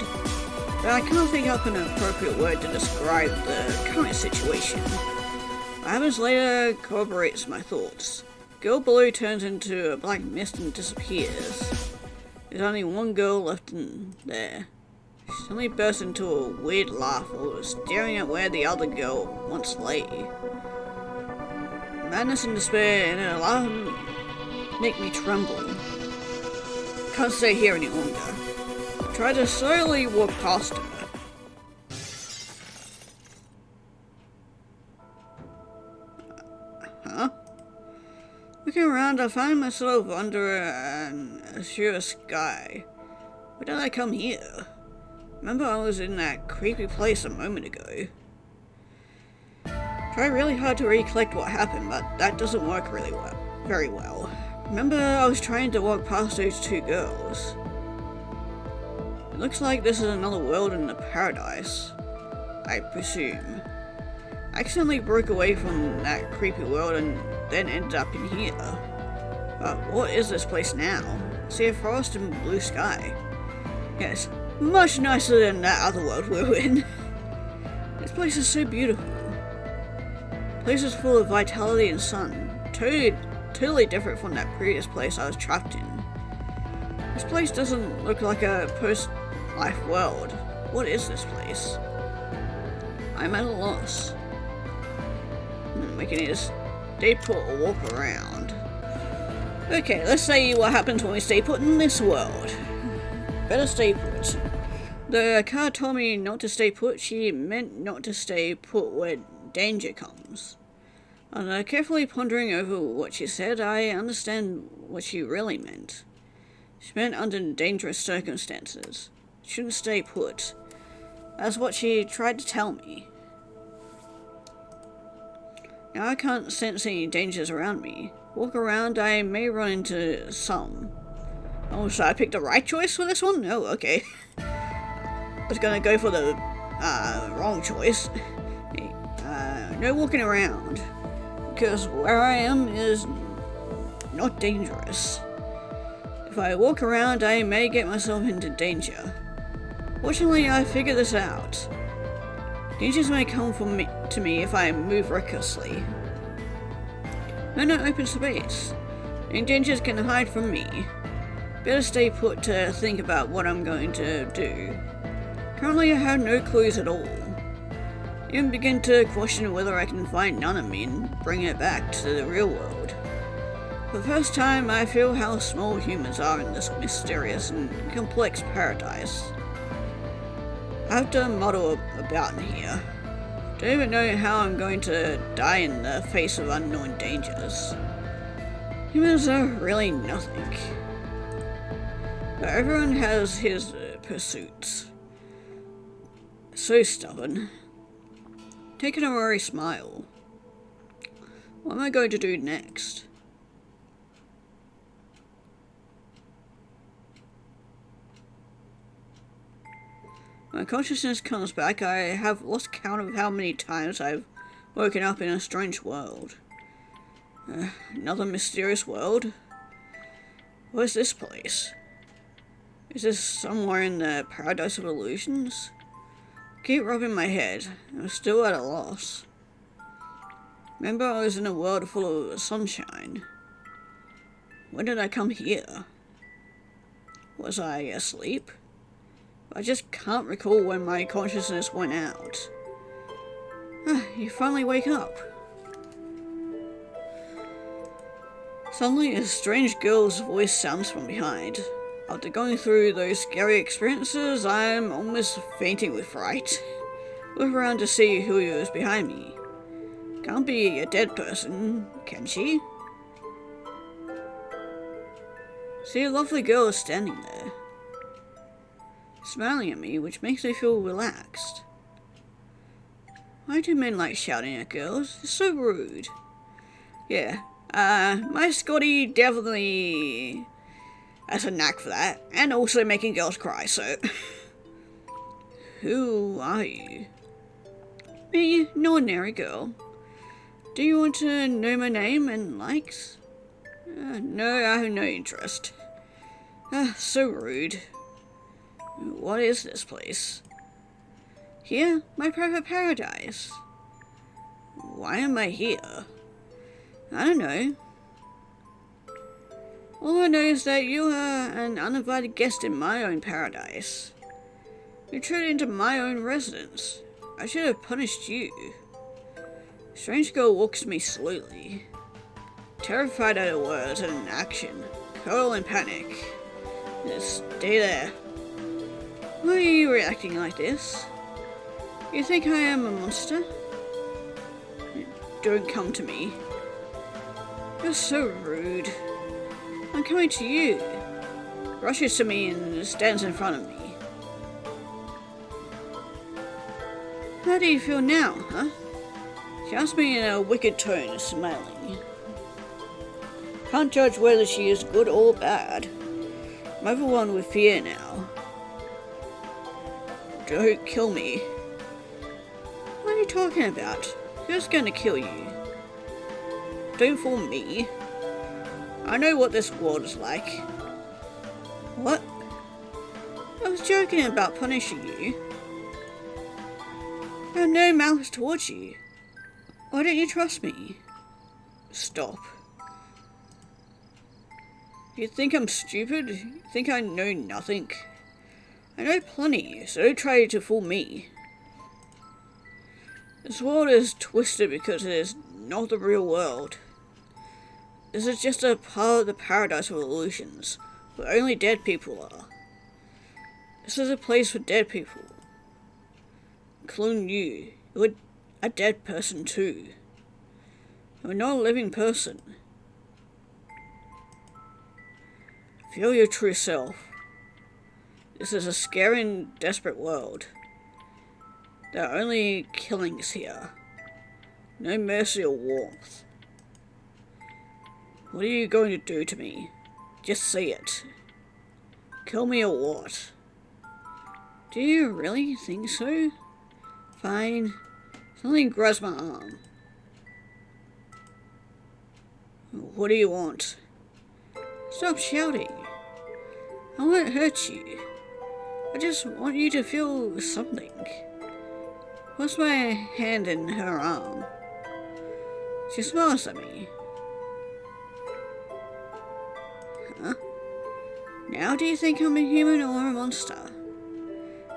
but I can't think up an appropriate word to describe the current situation. What happens later corroborates my thoughts. Girl below turns into a black mist and disappears. There's only one girl left in there. She suddenly bursts into a weird laugh while staring at where the other girl once lay. Madness and despair and an alarm make me tremble. Can't stay here any longer. I try to slowly walk past her. Huh? Looking around, I find myself under an azure sky. Why did I come here? Remember I was in that creepy place a moment ago. Try really hard to recollect what happened, but that doesn't work very well. Remember I was trying to walk past those two girls. It looks like this is another world in the paradise, I presume. I accidentally broke away from that creepy world and then ended up in here. But what is this place now? I see a forest and blue sky. Yes, much nicer than that other world we were in. This place is so beautiful. The place is full of vitality and sun. Totally different from that previous place I was trapped in. This place doesn't look like a post-life world. What is this place? I'm at a loss. We can either stay put or walk around. Okay, let's see what happens when we stay put in this world. Better stay put. The card told me not to stay put. She meant not to stay put where danger comes. And carefully pondering over what she said, I understand what she really meant. She meant under dangerous circumstances. Shouldn't stay put. That's what she tried to tell me. Now I can't sense any dangers around me. Walk around, I may run into some. Oh, so I picked the right choice for this one? Oh, okay. I was gonna go for the wrong choice. No walking around. Because where I am is not dangerous. If I walk around, I may get myself into danger. Fortunately, I figured this out. Dangers may come to me if I move recklessly. No open space. No dangers can hide from me. Better stay put to think about what I'm going to do. Currently I have no clues at all. Even begin to question whether I can find LunA and bring it back to the real world. For the first time I feel how small humans are in this mysterious and complex paradise. I have to muddle about in here. Don't even know how I'm going to die in the face of unknown dangers. Humans are really nothing. But everyone has his pursuits. So stubborn. Take an honorary smile. What am I going to do next? When consciousness comes back, I have lost count of how many times I've woken up in a strange world. Another mysterious world? Where's this place? Is this somewhere in the paradise of illusions? I keep rubbing my head. I'm still at a loss. Remember I was in a world full of sunshine. When did I come here? Was I asleep? I just can't recall when my consciousness went out. You finally wake up. Suddenly a strange girl's voice sounds from behind. After going through those scary experiences, I'm almost fainting with fright. Look around to see who is behind me. Can't be a dead person, can she? See, a lovely girl is standing there, smiling at me, which makes me feel relaxed. Why do men like shouting at girls? It's so rude. Yeah, my Scotty definitely has a knack for that, and also making girls cry, so... Who are you? Me, no ordinary girl. Do you want to know my name and likes? No, I have no interest. So rude. What is this place? Here, my private paradise. Why am I here? I don't know. All I know is that you are an uninvited guest in my own paradise. You intruded into my own residence. I should have punished you. Strange girl walks to me slowly, terrified at her words and action, curl in panic. Just stay there. Why are you reacting like this? You think I am a monster? Don't come to me. You're so rude. I'm coming to you. Rushes to me and stands in front of me. How do you feel now, huh? She asked me in a wicked tone, smiling. Can't judge whether she is good or bad. I'm overwhelmed with fear now. Don't kill me. What are you talking about? Who's going to kill you? Don't fool me. I know what this world is like. What? I was joking about punishing you. I have no malice towards you. Why don't you trust me? Stop. You think I'm stupid? You think I know nothing? I know plenty, so don't try to fool me. This world is twisted because it is not the real world. This is just a part of the paradise of illusions, where only dead people are. This is a place for dead people. Including you. You're a dead person too. You're not a living person. Feel your true self. This is a scary and desperate world. There are only killings here. No mercy or warmth. What are you going to do to me? Just say it. Kill me or what? Do you really think so? Fine. Something grabs my arm. What do you want? Stop shouting. I won't hurt you. I just want you to feel something. Puts my hand in her arm. She smiles at me. Huh? Now do you think I'm a human or a monster?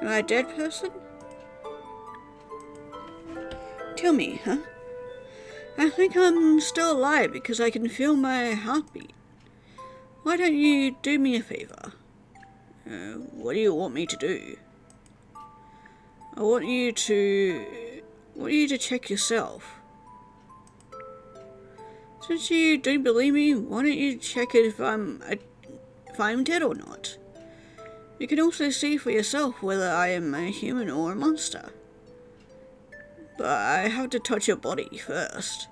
Am I a dead person? Tell me, huh? I think I'm still alive because I can feel my heartbeat. Why don't you do me a favor? What do you want me to do? I want you to check yourself. Since you don't believe me, why don't you check if I'm dead or not? You can also see for yourself whether I am a human or a monster. But I have to touch your body first.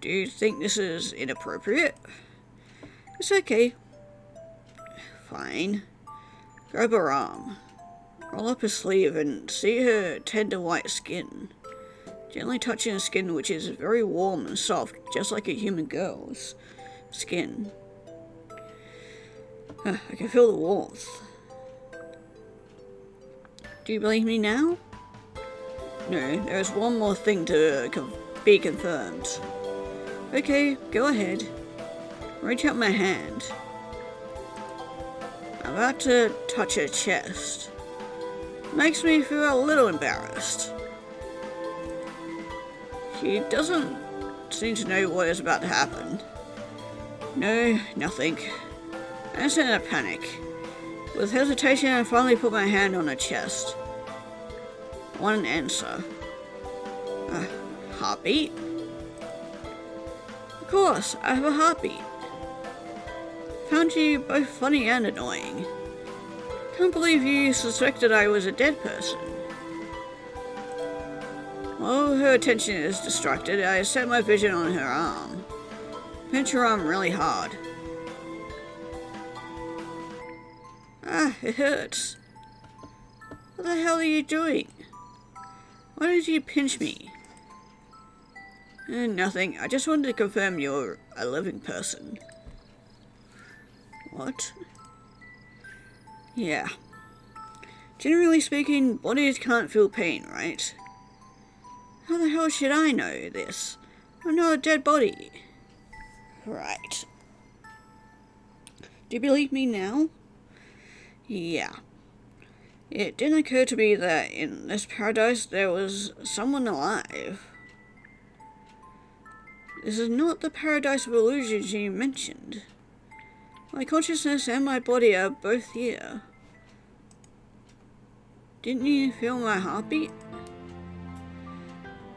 Do you think this is inappropriate? It's okay. Fine. Grab her arm. Roll up her sleeve and see her tender white skin. Gently touching her skin, which is very warm and soft, just like a human girl's skin. I can feel the warmth. Do you believe me now? No, there's one more thing to be confirmed. Okay, go ahead. Reach out my hand. I'm about to touch her chest. Makes me feel a little embarrassed. She doesn't seem to know what is about to happen. No, nothing. I'm just in a panic. With hesitation, I finally put my hand on her chest. I want an answer. Heartbeat? Of course, I have a heartbeat. Found you both funny and annoying. Can't believe you suspected I was a dead person. While her attention is distracted, I set my vision on her arm. Pinch her arm really hard. It hurts. What the hell are you doing? Why did you pinch me? Nothing. I just wanted to confirm you're a living person. What? Yeah. Generally speaking, bodies can't feel pain, right? How the hell should I know this? I'm not a dead body. Right. Do you believe me now? Yeah. It didn't occur to me that in this paradise there was someone alive. This is not the paradise of illusions you mentioned. My consciousness and my body are both here. Didn't you feel my heartbeat?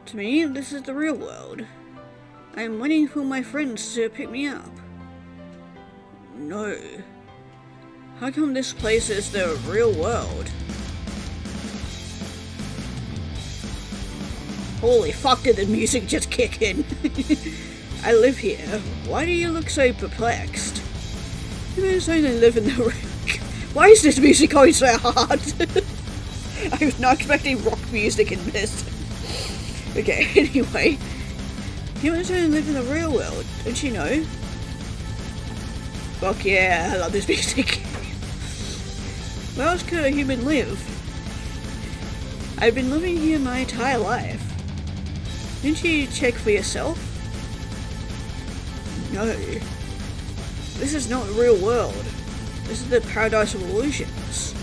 To me, this is the real world. I am waiting for my friends to pick me up. No. How come this place is the real world? Holy fuck, did the music just kick in? I live here. Why do you look so perplexed? I was only live in the Why is this music going so hard? I was not expecting rock music in this. Okay, anyway. Humans only live in the real world, don't you know? Fuck yeah, I love this music. Where else could a human live? I've been living here my entire life. Didn't you check for yourself? No. This is not the real world. This is the paradise of illusions.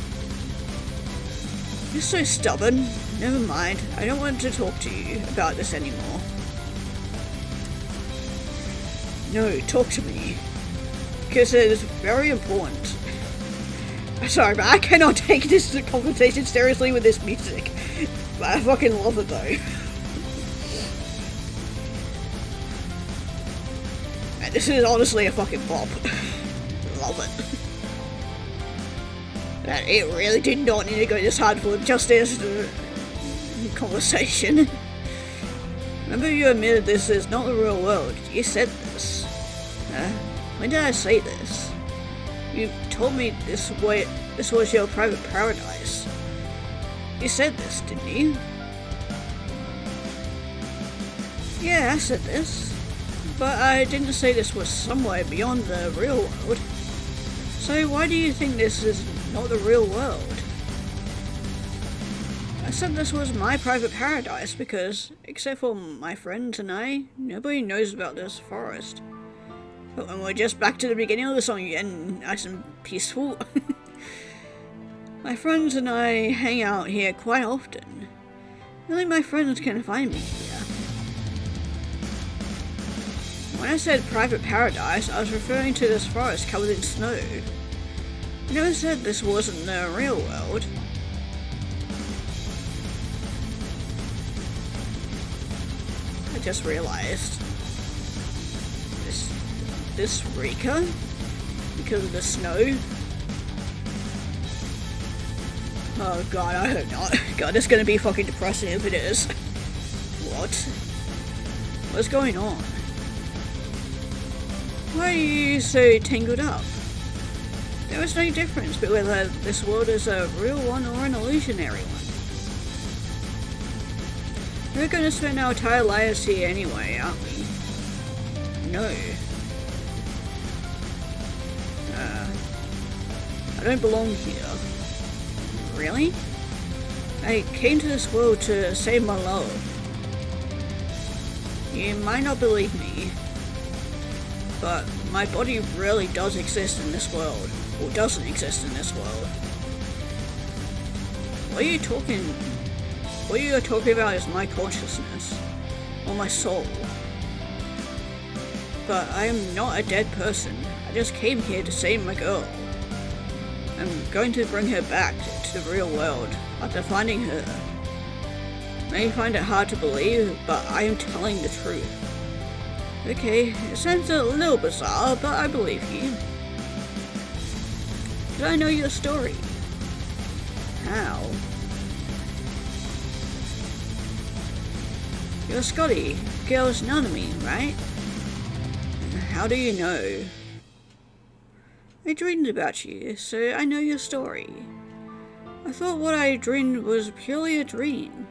You're so stubborn. Never mind. I don't want to talk to you about this anymore. No, talk to me. Because it is very important. I'm sorry, but I cannot take this conversation seriously with this music. But I fucking love it though. And this is honestly a fucking bop. Love it. And it really did not need to go this hard for just this conversation. Remember you admitted this is not the real world. You said this. When did I say this? You told me this was your private paradise. You said this, didn't you? Yeah, I said this. But I didn't say this was somewhere beyond the real world. So why do you think this is not the real world? I said this was my private paradise because, except for my friends and I, nobody knows about this forest. But when we're just back to the beginning of the song again, nice and peaceful. My friends and I hang out here quite often. Only my friends can find me here. When I said private paradise, I was referring to this forest covered in snow. I never said this wasn't the real world. I just realized. This Rika? Because of the snow? Oh god, I hope not. God, it's gonna be fucking depressing if it is. What? What's going on? Why are you so tangled up? There is no difference between whether this world is a real one or an illusionary one. We're gonna spend our entire lives here anyway, aren't we? No. I don't belong here. Really? I came to this world to save my love. You might not believe me, but my body really does exist in this world, or doesn't exist in this world. What you're talking about is my consciousness, or my soul. But I am not a dead person. I just came here to save my girl. I'm going to bring her back to the real world after finding her. You may find it hard to believe, but I am telling the truth. Okay, it sounds a little bizarre, but I believe you. Did I know your story? How? You're Scotty, girl's Nanami, right? How do you know? I dreamed about you, so I know your story. I thought what I dreamed was purely a dream,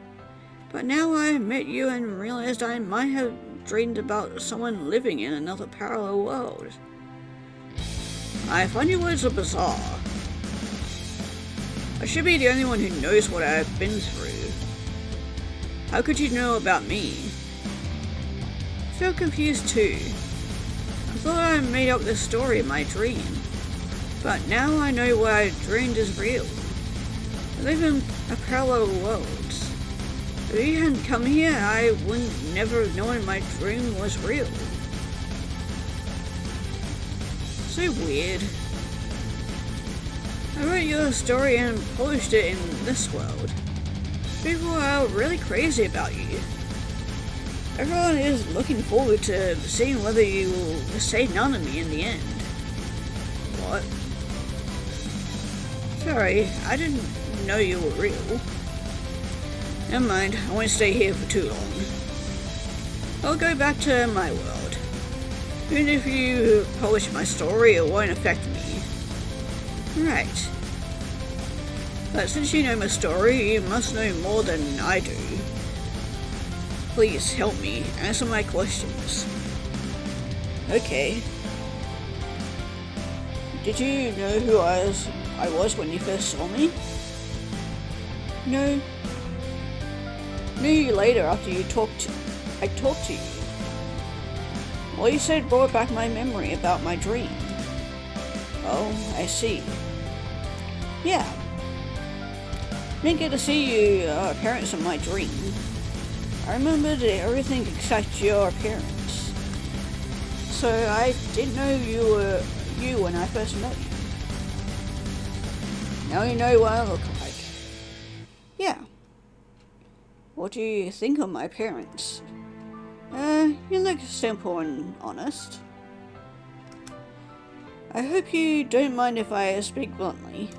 But now I met you and realized I might have dreamed about someone living in another parallel world. I find your words are bizarre. I should be the only one who knows what I've been through. How could you know about me? I feel confused too. I thought I made up this story in my dream. But now I know what I dreamed is real. I live in a parallel world. If you hadn't come here, I wouldn't never have known my dream was real. So weird. I wrote your story and published it in this world. People are really crazy about you. Everyone is looking forward to seeing whether you will say none of me in the end. What? Sorry, I didn't know you were real. Never mind, I won't stay here for too long. I'll go back to my world. Even if you publish my story, it won't affect me. Right. But since you know my story, you must know more than I do. Please help me answer my questions. Okay. Did you know who I was when you first saw me? No. Knew you later after I talked to you. What you said brought back my memory about my dream. Oh, I see. Yeah. Didn't get to see your appearance in my dream. I remembered everything except your appearance. So I didn't know you were you when I first met you. Now you know what I look like. Yeah. What do you think of my appearance? You look simple and honest. I hope you don't mind if I speak bluntly.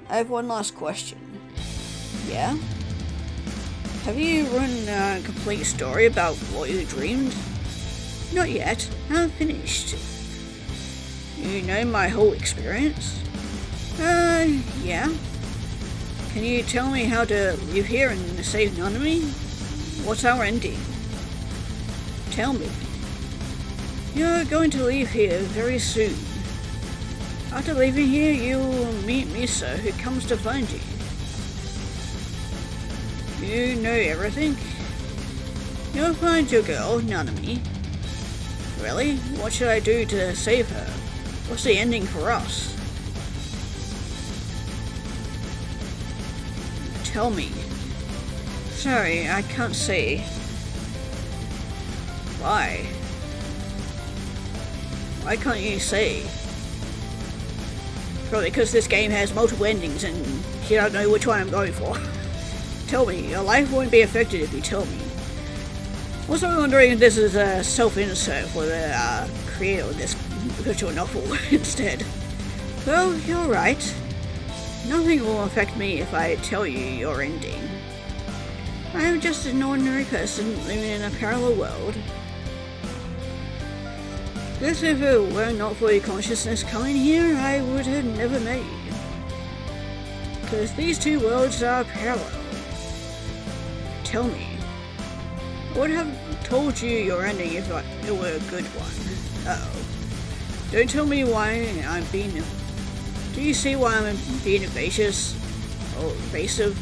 I have one last question. Yeah? Have you written a complete story about what you dreamed? Not yet. I haven't finished. You know my whole experience? Yeah. Can you tell me how to live here and save none of me? What's our ending? Tell me. You're going to leave here very soon. After leaving here, you'll meet Misa, who comes to find you. You know everything? You'll find your girl, Nanami. Really? What should I do to save her? What's the ending for us? Tell me. Sorry, I can't say. Why? Why can't you say? Probably because this game has multiple endings and you don't know which one I'm going for. Tell me, your life won't be affected if you tell me. Also wondering if this is a self-insert for the creator of this virtual novel instead. Well, you're right. Nothing will affect me if I tell you your ending. I am just an ordinary person living in a parallel world. Guess if it were not for your consciousness coming here, I would have never met you. Because these two worlds are parallel. Tell me. I would have told you your ending if it were a good one. Uh-oh. Don't tell me why I'm being... Do you see why I'm being evasive? Or evasive?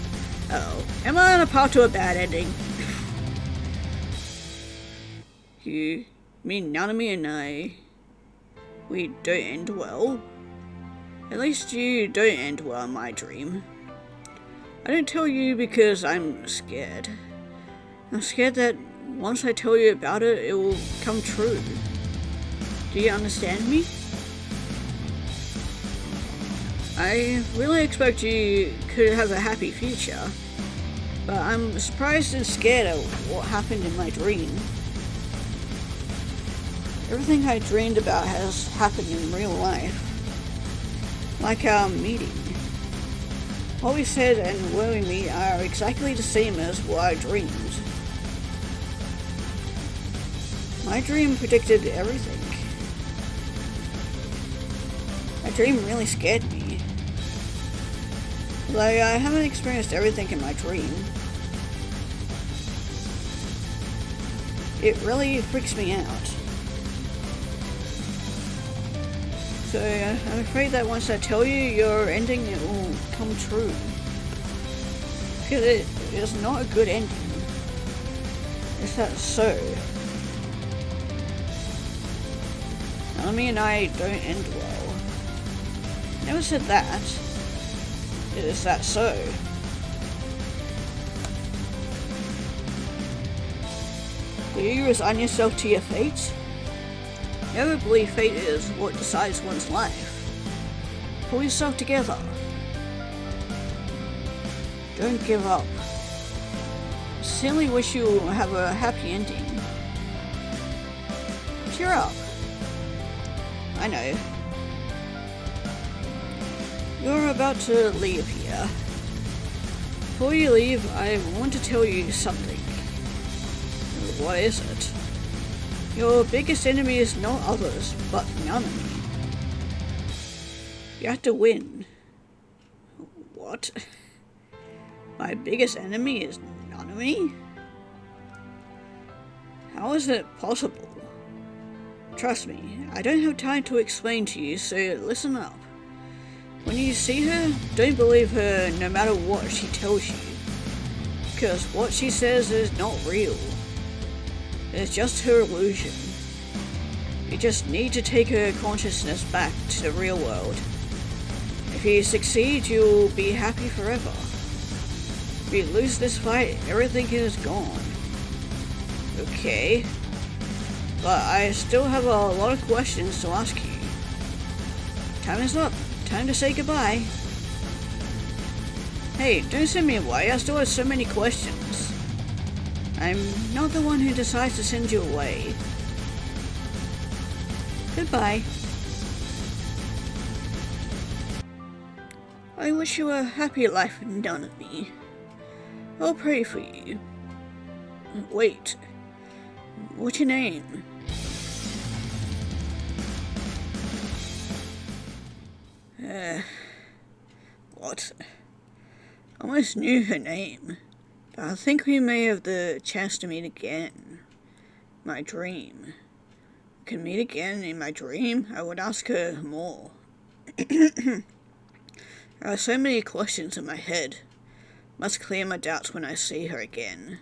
Uh-oh. Am I on a path to a bad ending? You mean Nanami and I... We don't end well? At least you don't end well in my dream. I don't tell you because I'm scared. I'm scared that once I tell you about it, it will come true. Do you understand me? I really expect you could have a happy future, but I'm surprised and scared of what happened in my dream. Everything I dreamed about has happened in real life. Like our meeting. What we said and where we meet are exactly the same as what I dreamed. My dream predicted everything. My dream really scared me. Though I haven't experienced everything in my dream. It really freaks me out. So I'm afraid that once I tell you your ending, it will come true. Because it is not a good ending. Is that so? Naomi and I don't end well. Never said that. Is that so? Do you resign yourself to your fate? Never believe fate is what decides one's life. Pull yourself together. Don't give up. Sincerely wish you have a happy ending. Cheer up. I know. You're about to leave here. Before you leave, I want to tell you something. What is it? Your biggest enemy is not others, but Naomi. You have to win. What? My biggest enemy is Naomi? How is it possible? Trust me, I don't have time to explain to you, so listen up. When you see her, don't believe her no matter what she tells you. Because what she says is not real. It's just her illusion. You just need to take her consciousness back to the real world. If you succeed, you'll be happy forever. If you lose this fight, everything is gone. Okay. But I still have a lot of questions to ask you. Time is up. Time to say goodbye. Hey, don't send me away. I still have so many questions. I'm not the one who decides to send you away. Goodbye. I wish you a happy life with none of me. I'll pray for you. Wait. What's your name? What? I almost knew her name, but I think we may have the chance to meet again. My dream. We can meet again in my dream? I would ask her more. There are so many questions in my head. Must clear my doubts when I see her again.